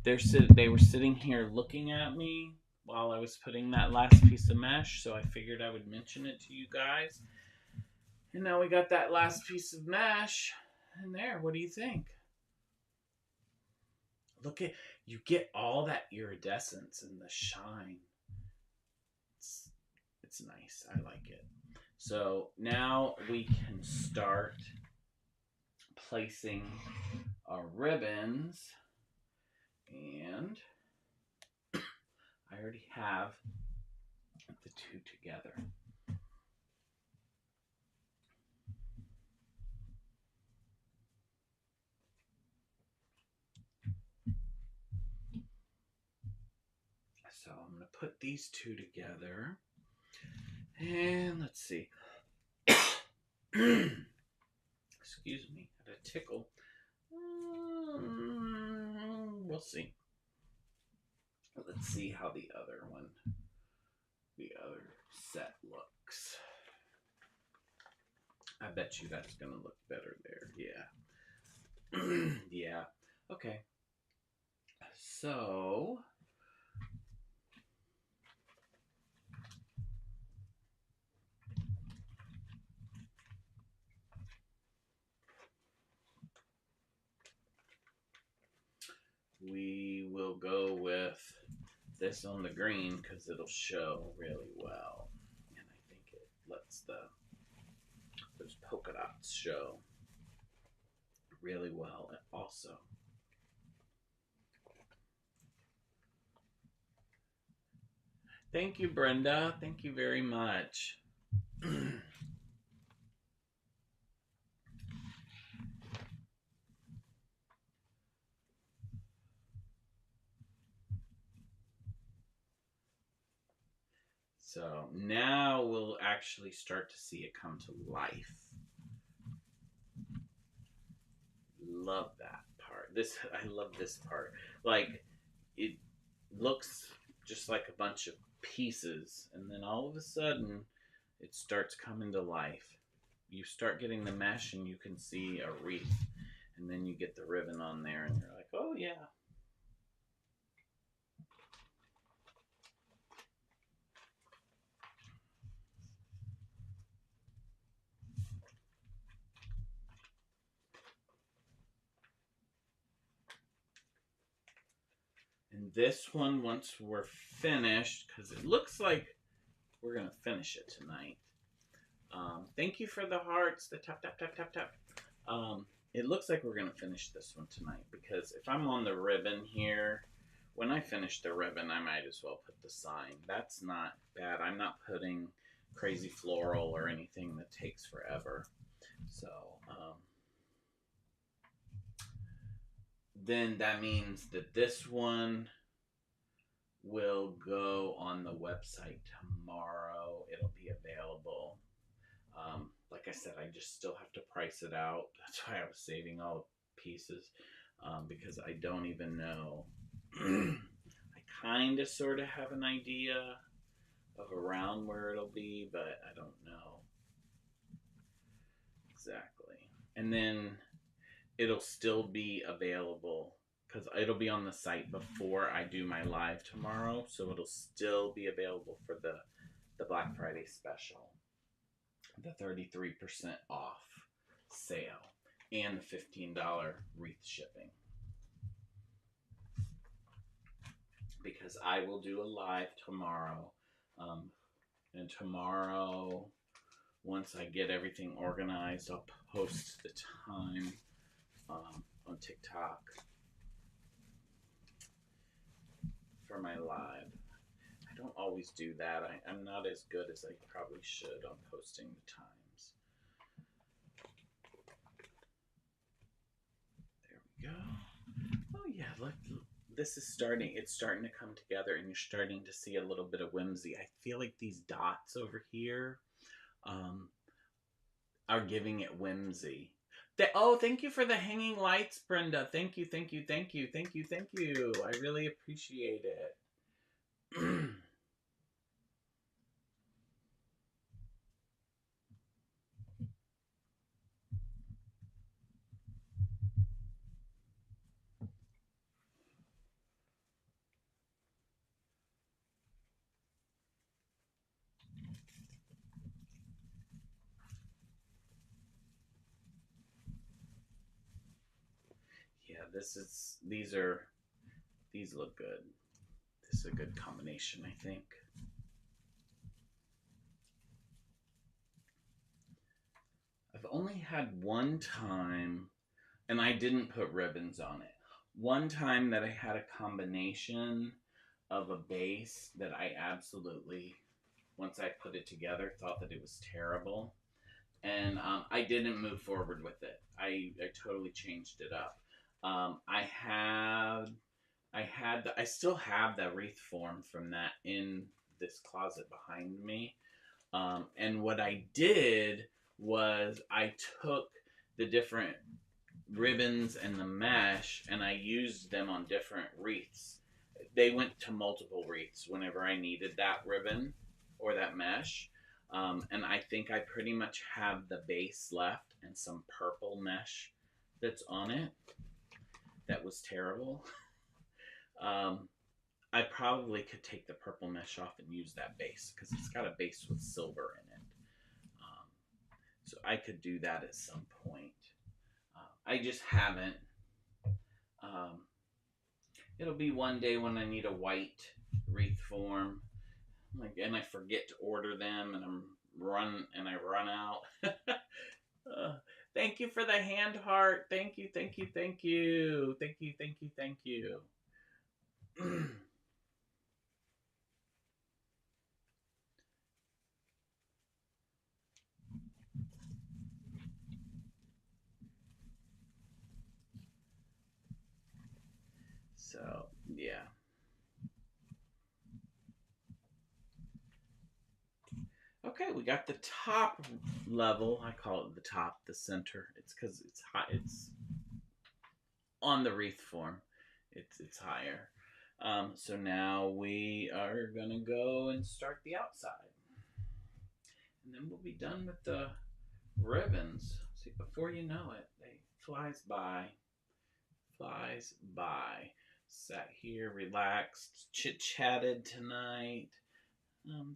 they were sitting here looking at me while I was putting that last piece of mesh, so I figured I would mention it to you guys. And now we got that last piece of mesh in there. What do you think? Look at, you get all that iridescence and the shine. It's nice. I like it. So now we can start placing our ribbons, and I already have the two together. So I'm going to put these two together, and let's see. Excuse me, I had a tickle. We'll see. Let's see how the other set looks. I bet you that's gonna look better there. Yeah. Yeah. Okay. So we will go with this on the green because it'll show really well, and I think it lets those polka dots show really well also. Thank you, Brenda. Thank you very much. So now we'll actually start to see it come to life. Love that part. I love this part. Like, it looks just like a bunch of pieces, and then all of a sudden it starts coming to life. You start getting the mesh and you can see a wreath, and then you get the ribbon on there and you're like, oh yeah. And this one, once we're finished, because it looks like we're going to finish it tonight. Thank you for the hearts, the tap, tap, tap, tap, tap. It looks like we're going to finish this one tonight, because if I'm on the ribbon here, when I finish the ribbon, I might as well put the sign. That's not bad. I'm not putting crazy floral or anything that takes forever. So, then that means that this one will go on the website tomorrow. It'll be available. Like I said, I just still have to price it out. That's why I was saving all the pieces, because I don't even know. I kind of sort of have an idea of around where it'll be, but I don't know exactly. And then it'll still be available because it'll be on the site before I do my live tomorrow, so it'll still be available for the Black Friday special, the 33% off sale, and the $15 Wreath shipping. Because I will do a live tomorrow, and tomorrow, once I get everything organized, I'll post the time on TikTok for my live. I don't always do that. I'm not as good as I probably should on posting the times. go. Oh yeah, look, this is starting. It's starting to come together, and you're starting to see a little bit of whimsy. I feel like these dots over here um, are giving it whimsy. Oh, thank you for the hanging lights, Brenda. Thank you, thank you, thank you, thank you, thank you. I really appreciate it. Yeah, these look good. This is a good combination, I think. I've only had one time, and I didn't put ribbons on it. One time that I had a combination of a base that I absolutely, once I put it together, thought that it was terrible. And I didn't move forward with it. I totally changed it up. I had I still have that wreath form from that in this closet behind me. And what I did was I took the different ribbons and the mesh and I used them on different wreaths. They went to multiple wreaths whenever I needed that ribbon or that mesh. And I think I pretty much have the base left and some purple mesh that's on it. That was terrible. I probably could take the purple mesh off and use that base because it's got a base with silver in it. Um, so I could do that at some point. I just haven't. Um, it'll be one day when I need a white wreath form, like, and I forget to order them, and I run out. Thank you for the hand heart. Thank you, thank you, thank you, thank you, thank you, thank you. So yeah. Okay, we got the top level. I call it the top, the center. It's because it's high. It's on the wreath form. It's higher. So now we are gonna go and start the outside, and then we'll be done with the ribbons. See, before you know it, they flies by, flies by. Sat here, relaxed, chit chatted tonight.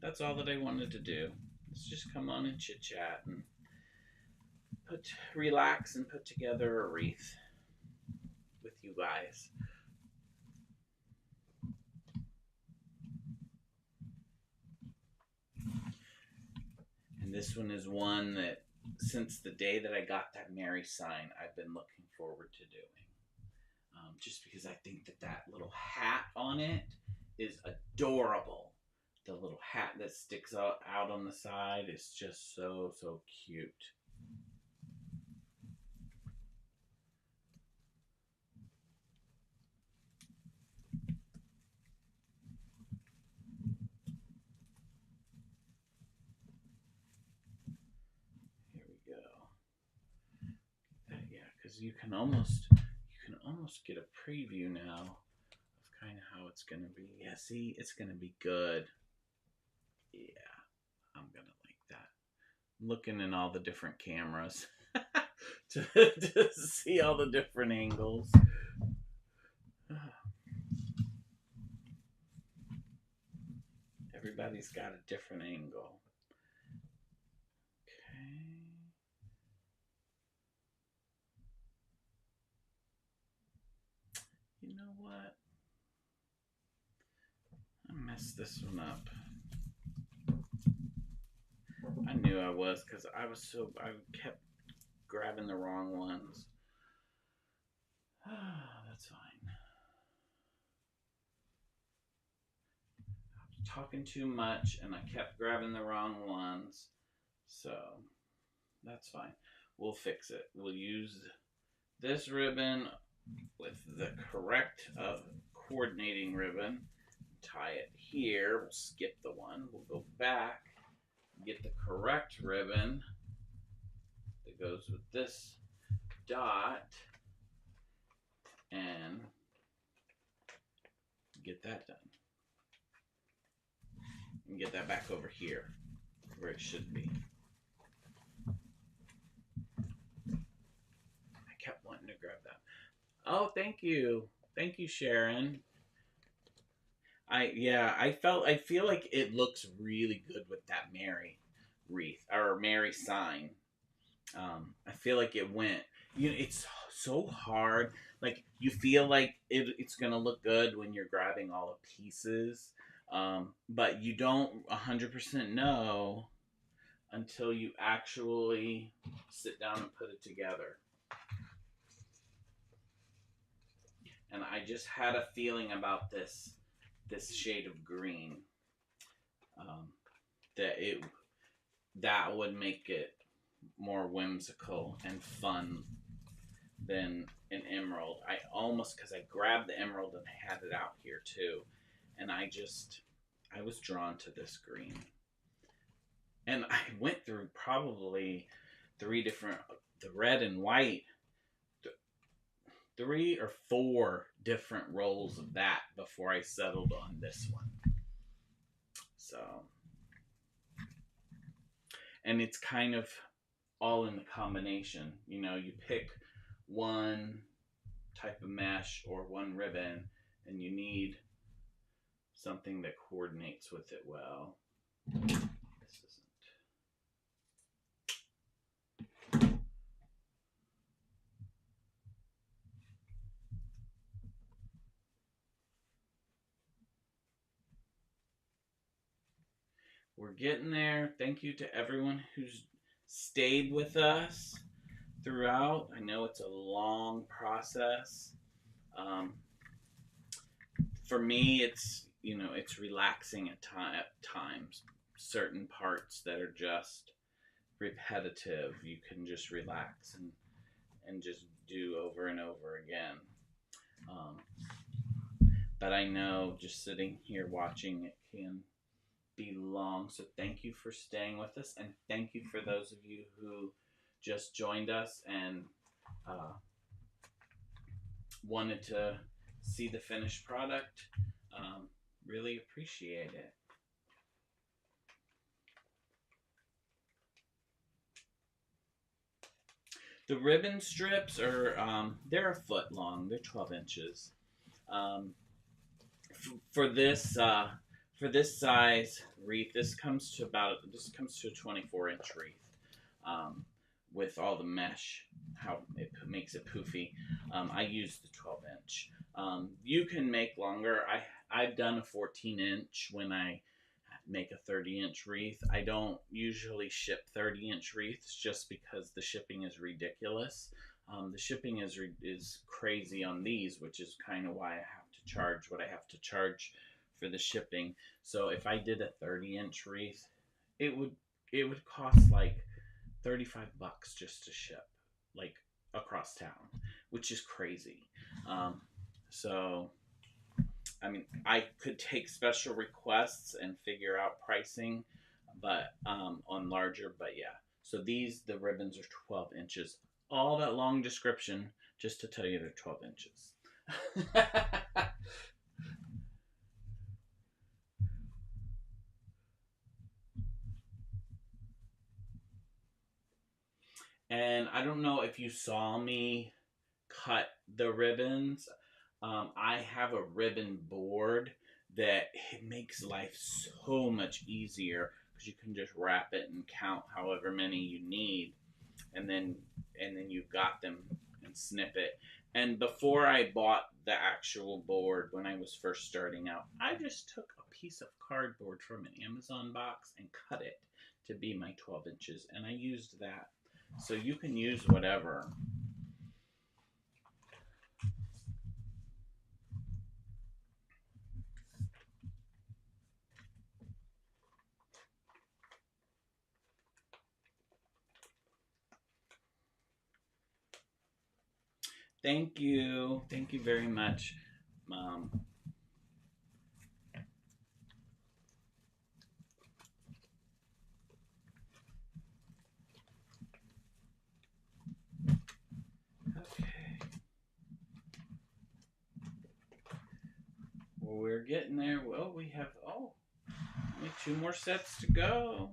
That's all that I wanted to do. Let's just come on and chit chat and relax and put together a wreath with you guys. And this one is one that, since the day that I got that Mary sign, I've been looking forward to doing. Just because I think that little hat on it is adorable. The little hat that sticks out on the side is just so cute. Here we go. Yeah, because you can almost get a preview now of kind of how it's gonna be. Yeah, see, it's gonna be good. Yeah, I'm gonna like that. I'm looking in all the different cameras to see all the different angles. Everybody's got a different angle. Okay. You know what? I messed this one up. I knew I was because I kept grabbing the wrong ones. That's fine. I was talking too much and I kept grabbing the wrong ones. So that's fine. We'll fix it. We'll use this ribbon with the correct coordinating ribbon. Tie it here. We'll skip the one. We'll go back, get the correct ribbon that goes with this dot, and get that done. And get that back over here where it should be. I kept wanting to grab that. Oh, thank you. Thank you, Sharon. I feel like it looks really good with that Mary wreath or Mary sign. I feel like it went. It's so hard. Like you feel like it's gonna look good when you're grabbing all the pieces, but you don't 100% know until you actually sit down and put it together. And I just had a feeling about this shade of green, um, that that would make it more whimsical and fun than an emerald. I almost, because I grabbed the emerald and I had it out here too, and I was drawn to this green, and I went through probably three different, the red and white, 3 or 4 different rolls of that before I settled on this one. So, and it's kind of all in the combination. You pick one type of mesh or one ribbon, and you need something that coordinates with it well. This isn't. We're getting there. Thank you to everyone who's stayed with us throughout. I know it's a long process. For me, it's relaxing at times. Certain parts that are just repetitive, you can just relax and just do over and over again. Um, but I know just sitting here watching it can be long. So thank you for staying with us, and thank you for those of you who just joined us and wanted to see the finished product. Really appreciate it. The ribbon strips are they're a foot long. They're 12 inches. Um, for this size wreath, this comes to a 24-inch wreath, um, with all the mesh, how it makes it poofy. I use the 12-inch. You can make longer. I've done a 14-inch when I make a 30-inch wreath. I don't usually ship 30-inch wreaths just because the shipping is ridiculous. The shipping is crazy on these, which is kind of why I have to charge what I have to charge for the shipping. So if I did a 30-inch wreath, it would cost like $35 just to ship, like across town, which is crazy. So I mean, I could take special requests and figure out pricing, but on larger. But yeah, so the ribbons are 12 inches. All that long description just to tell you they're 12 inches. And I don't know if you saw me cut the ribbons. I have a ribbon board that it makes life so much easier because you can just wrap it and count however many you need, and then you've got them and snip it. And before I bought the actual board, when I was first starting out, I just took a piece of cardboard from an Amazon box and cut it to be my 12 inches, and I used that. So you can use whatever. Thank you. Thank you very much, Mom. Okay. Well, we're getting there. Well, we have, only 2 more sets to go.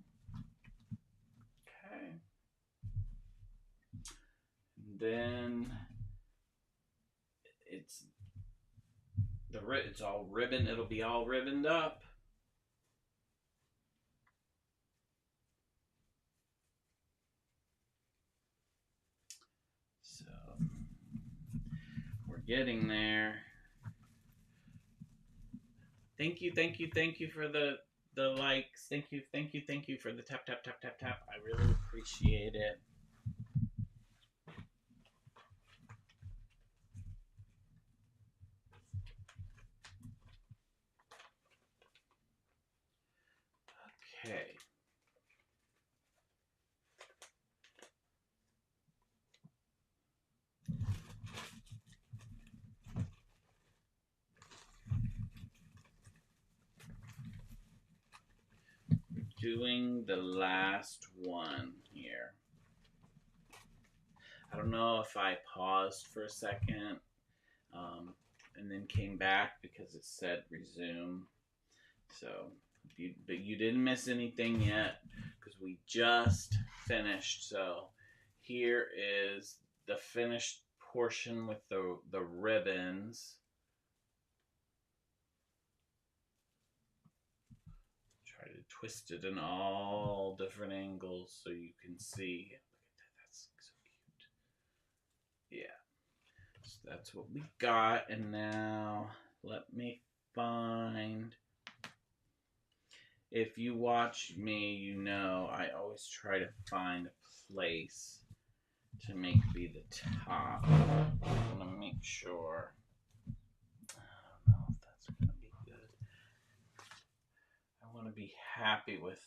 Okay. And then it's it's all ribbon. It'll be all ribboned up. So we're getting there. Thank you, thank you, thank you for the likes. Thank you, thank you, thank you for the tap tap tap tap tap. I really appreciate it. Okay. Doing the last one here. I don't know if I paused for a second and then came back because it said resume. So, but you didn't miss anything yet because we just finished. So, here is the finished portion with the ribbons. Try to twist it in all different angles so you can see. Look at that, that's so cute. Yeah. So that's what we got, and now let me find. If you watch me, you know I always try to find a place to make be the top. I want to make sure. I don't know if that's going to be good. I want to be happy with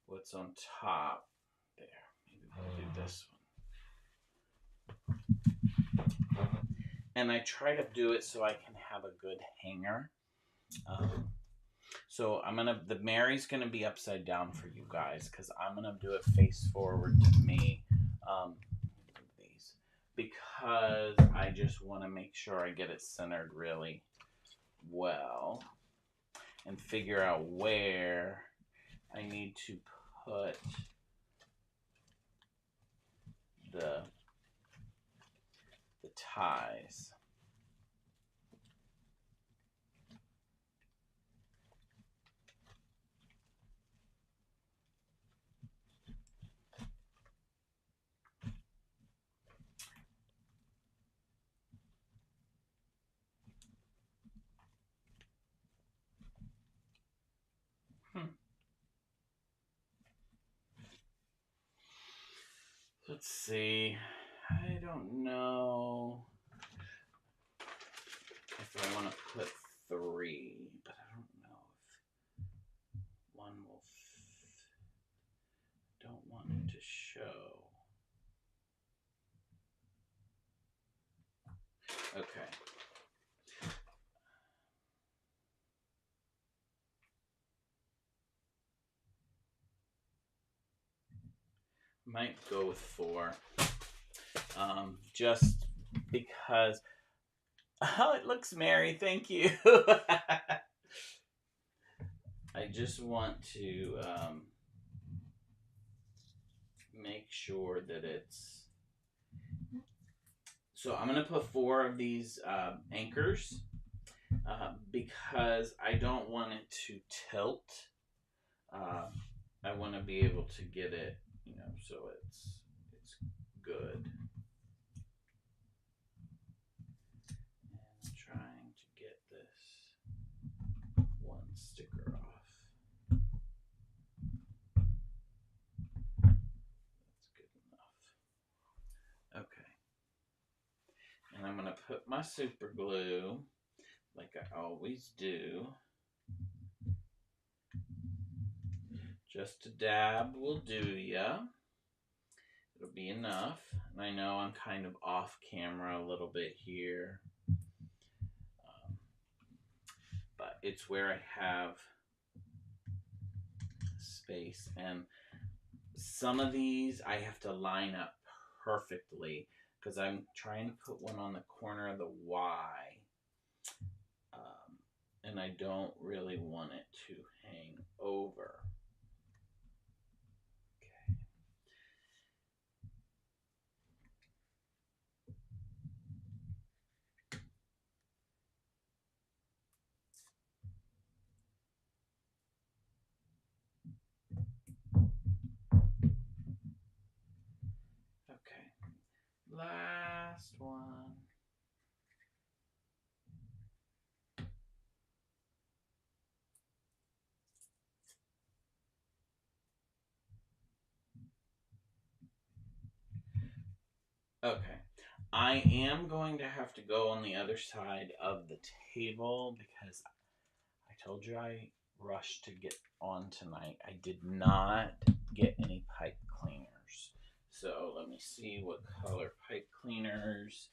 what's on top. There, maybe we'll do this one. And I try to do it so I can have a good hanger. So the Mary's gonna be upside down for you guys because I'm gonna do it face forward to me. These because I just want to make sure I get it centered really well and figure out where I need to put the ties. Let's see. I don't know if I want to put 3, but I don't know if one will. Don't want it to show. Okay. Might go with 4. Just because. Oh, it looks merry. Thank you. I just want to make sure that it's. So I'm going to put 4 of these anchors because I don't want it to tilt. I want to be able to get it, so it's good. And I'm trying to get this one sticker off. That's good enough. Okay. And I'm going to put my super glue like I always do. Just a dab will do ya. It'll be enough. And I know I'm kind of off camera a little bit here, but it's where I have space. And some of these I have to line up perfectly because I'm trying to put one on the corner of the Y. And I don't really want it to hang over. Okay. Last one. Okay. I am going to have to go on the other side of the table because I told you I rushed to get on tonight. I did not get any pipe cleaners. So let me see what color pipe cleaners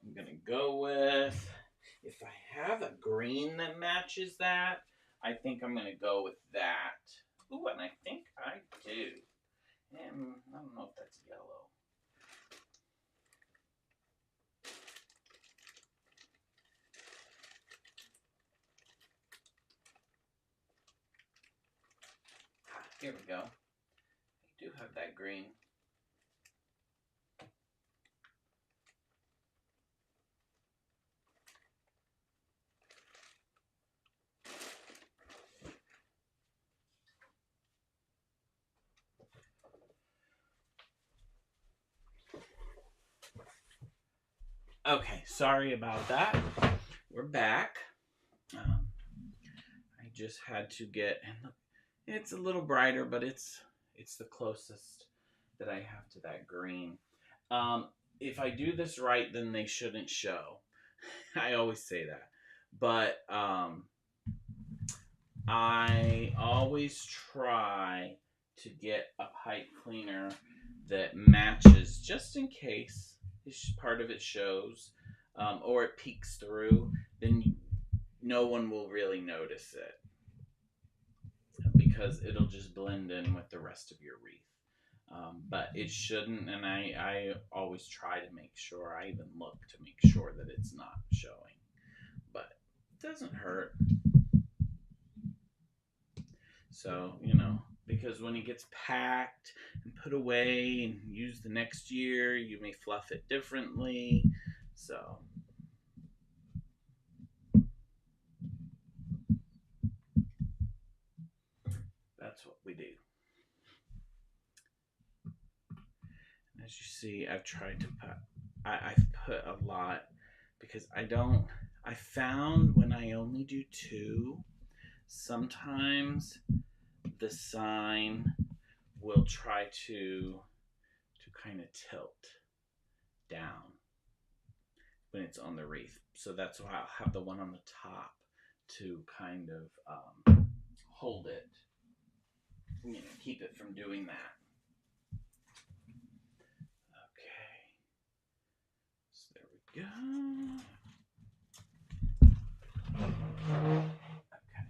I'm going to go with. If I have a green that matches that, I think I'm going to go with that. Ooh, and I think I do. And I don't know if that's yellow. Here we go. I do have that green. Okay, sorry about that. We're back. I just had to get, and look, it's a little brighter, but it's the closest that I have to that green. If I do this right, then they shouldn't show. I always say that, but I always try to get a pipe cleaner that matches, just in case part of it shows, or it peeks through. Then no one will really notice it because it'll just blend in with the rest of your wreath. But it shouldn't, and I always try to make sure. I even look to make sure that it's not showing, but it doesn't hurt. So, because when it gets packed and put away and used the next year, you may fluff it differently. So, that's what we do. And as you see, I've tried to put, I've put a lot because I found when I only do 2, sometimes the sign will try to kind of tilt down when it's on the wreath. So that's why I'll have the one on the top to kind of hold it, keep it from doing that. Okay, so there we go. Okay.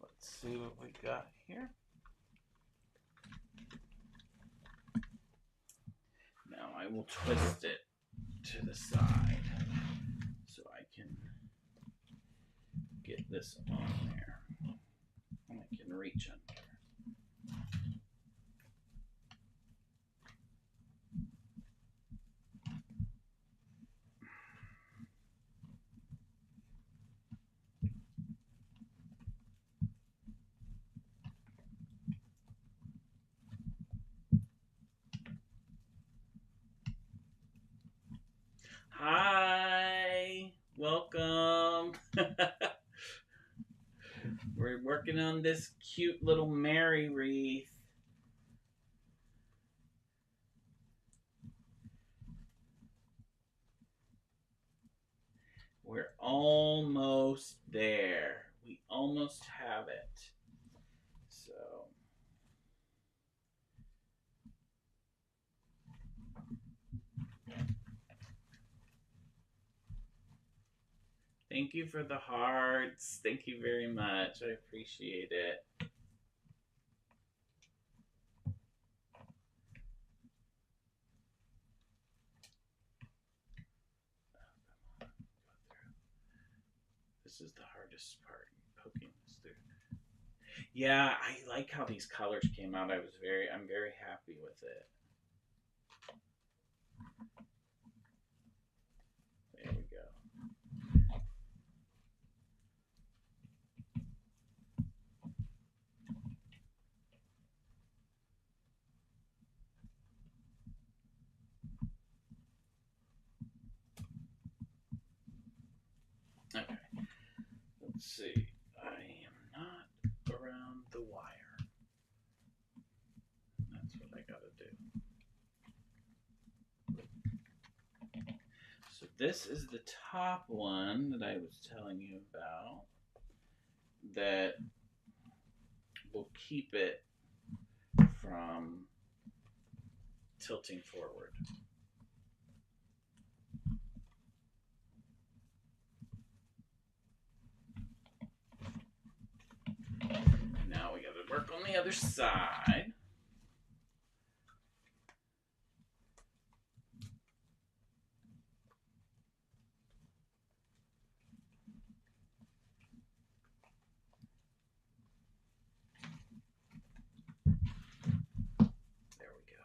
Let's see what we got here. Now I will twist it to the side so I can get this on there. And I can reach under. Hi, welcome. We're working on this cute little Mary wreath. almost there. We almost have it. So thank you for the hearts. Thank you very much. I appreciate it. This is the hardest part, poking this through. Yeah, I like how these colors came out. I'm very happy with it. There we go. Okay, let's see. I am not around the wire. That's what I gotta do. So this is the top one that I was telling you about that will keep it from tilting forward. Now we gotta work on the other side. There we go.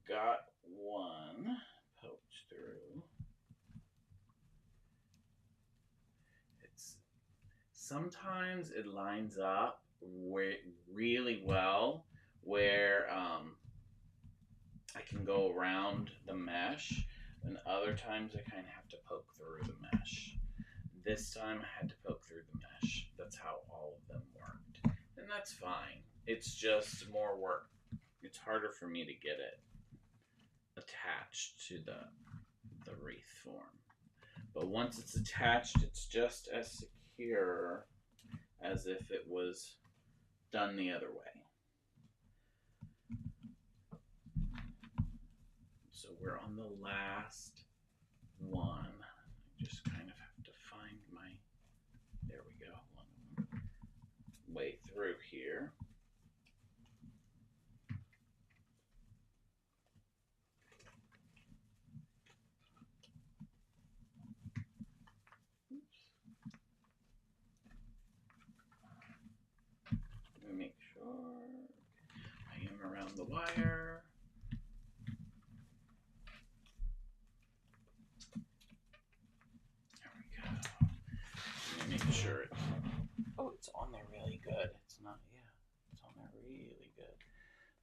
Got one poked through. Sometimes it lines up really well where I can go around the mesh, and other times I kind of have to poke through the mesh. This time I had to poke through the mesh. That's how all of them worked. And that's fine. It's just more work. It's harder for me to get it attached to the wreath form. But once it's attached, it's just as secure as if it was done the other way. So we're on the last one. I just kind of have to find my, there we go, way through here. Make sure I am around the wire. There we go. Make sure it's on there really good. It's not, yeah, it's on there really good.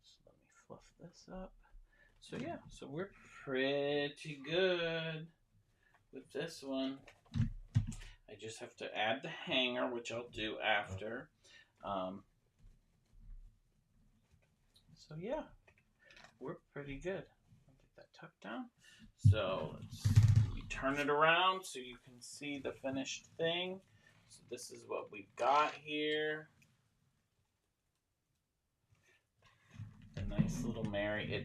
So let me fluff this up. So yeah, so we're pretty good with this one. I just have to add the hanger, which I'll do after. So yeah, we're pretty good. I'll get that tucked down. So we turn it around so you can see the finished thing. So this is what we've got here. A nice little Mary.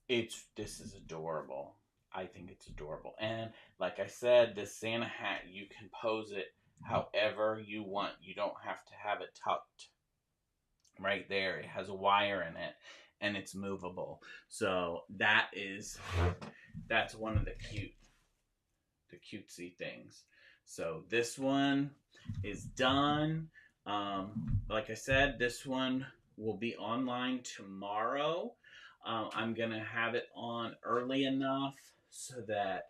This is adorable. I think it's adorable. And like I said, this Santa hat, you can pose it however you want. You don't have to have it tucked right there. It has a wire in it and it's movable. So that's one of the cutesy things. So this one is done. Like I said, this one will be online tomorrow. I'm gonna have it on early enough so that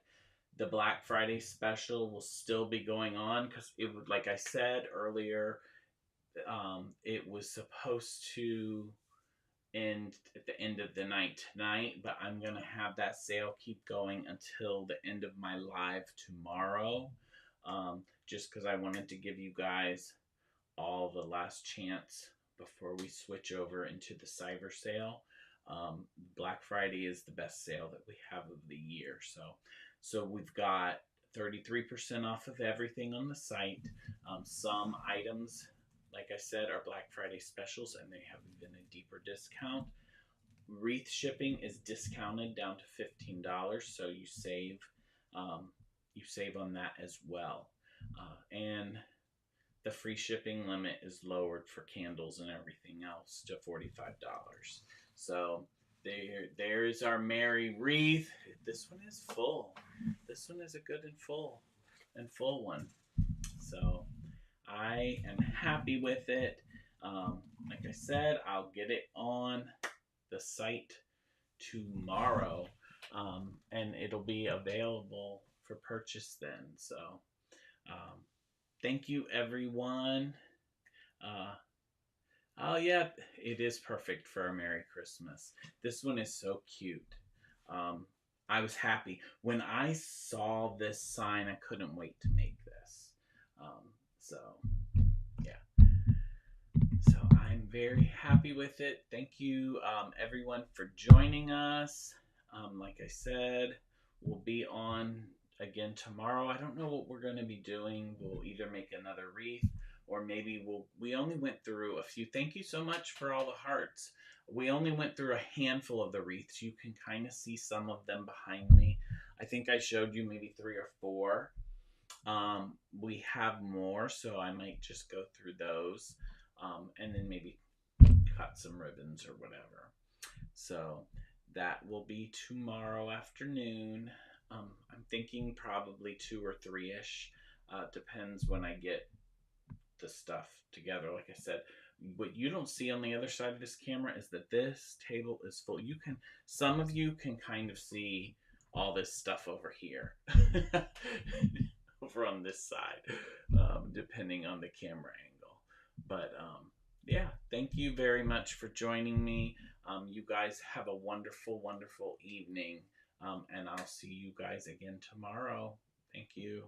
the Black Friday special will still be going on, because it would, like I said earlier, it was supposed to end at the end of the night tonight, but I'm gonna have that sale keep going until the end of my live tomorrow, just because I wanted to give you guys all the last chance before we switch over into the cyber sale. Black Friday is the best sale that we have of the year. So we've got 33% off of everything on the site. Some items, like I said, are Black Friday specials, and they have even a deeper discount. Wreath shipping is discounted down to $15, so you save on that as well. And the free shipping limit is lowered for candles and everything else to $45. So there's our Merry Wreath. This one is full. This one is a good and full one. So I am happy with it. Like I said, I'll get it on the site tomorrow, and it'll be available for purchase then. So thank you, everyone. Oh yeah, it is perfect for a Merry Christmas. This one is so cute. I was happy when I saw this sign. I couldn't wait to make this. So yeah, so I'm very happy with it. Thank you, everyone, for joining us. Like I said, we'll be on again tomorrow. I don't know what we're going to be doing. We'll either make another wreath, or maybe we only went through a few. Thank you so much for all the hearts. We only went through a handful of the wreaths. You can kind of see some of them behind me. I think I showed you maybe 3 or 4. We have more, so I might just go through those, and then maybe cut some ribbons or whatever. So that will be tomorrow afternoon. I'm thinking probably 2 or 3-ish. Depends when I get the stuff together. Like I said, what you don't see on the other side of this camera is that this table is full. Some of you can kind of see all this stuff over here. Over on this side, depending on the camera angle. But yeah, thank you very much for joining me. You guys have a wonderful, wonderful evening, and I'll see you guys again tomorrow. Thank you.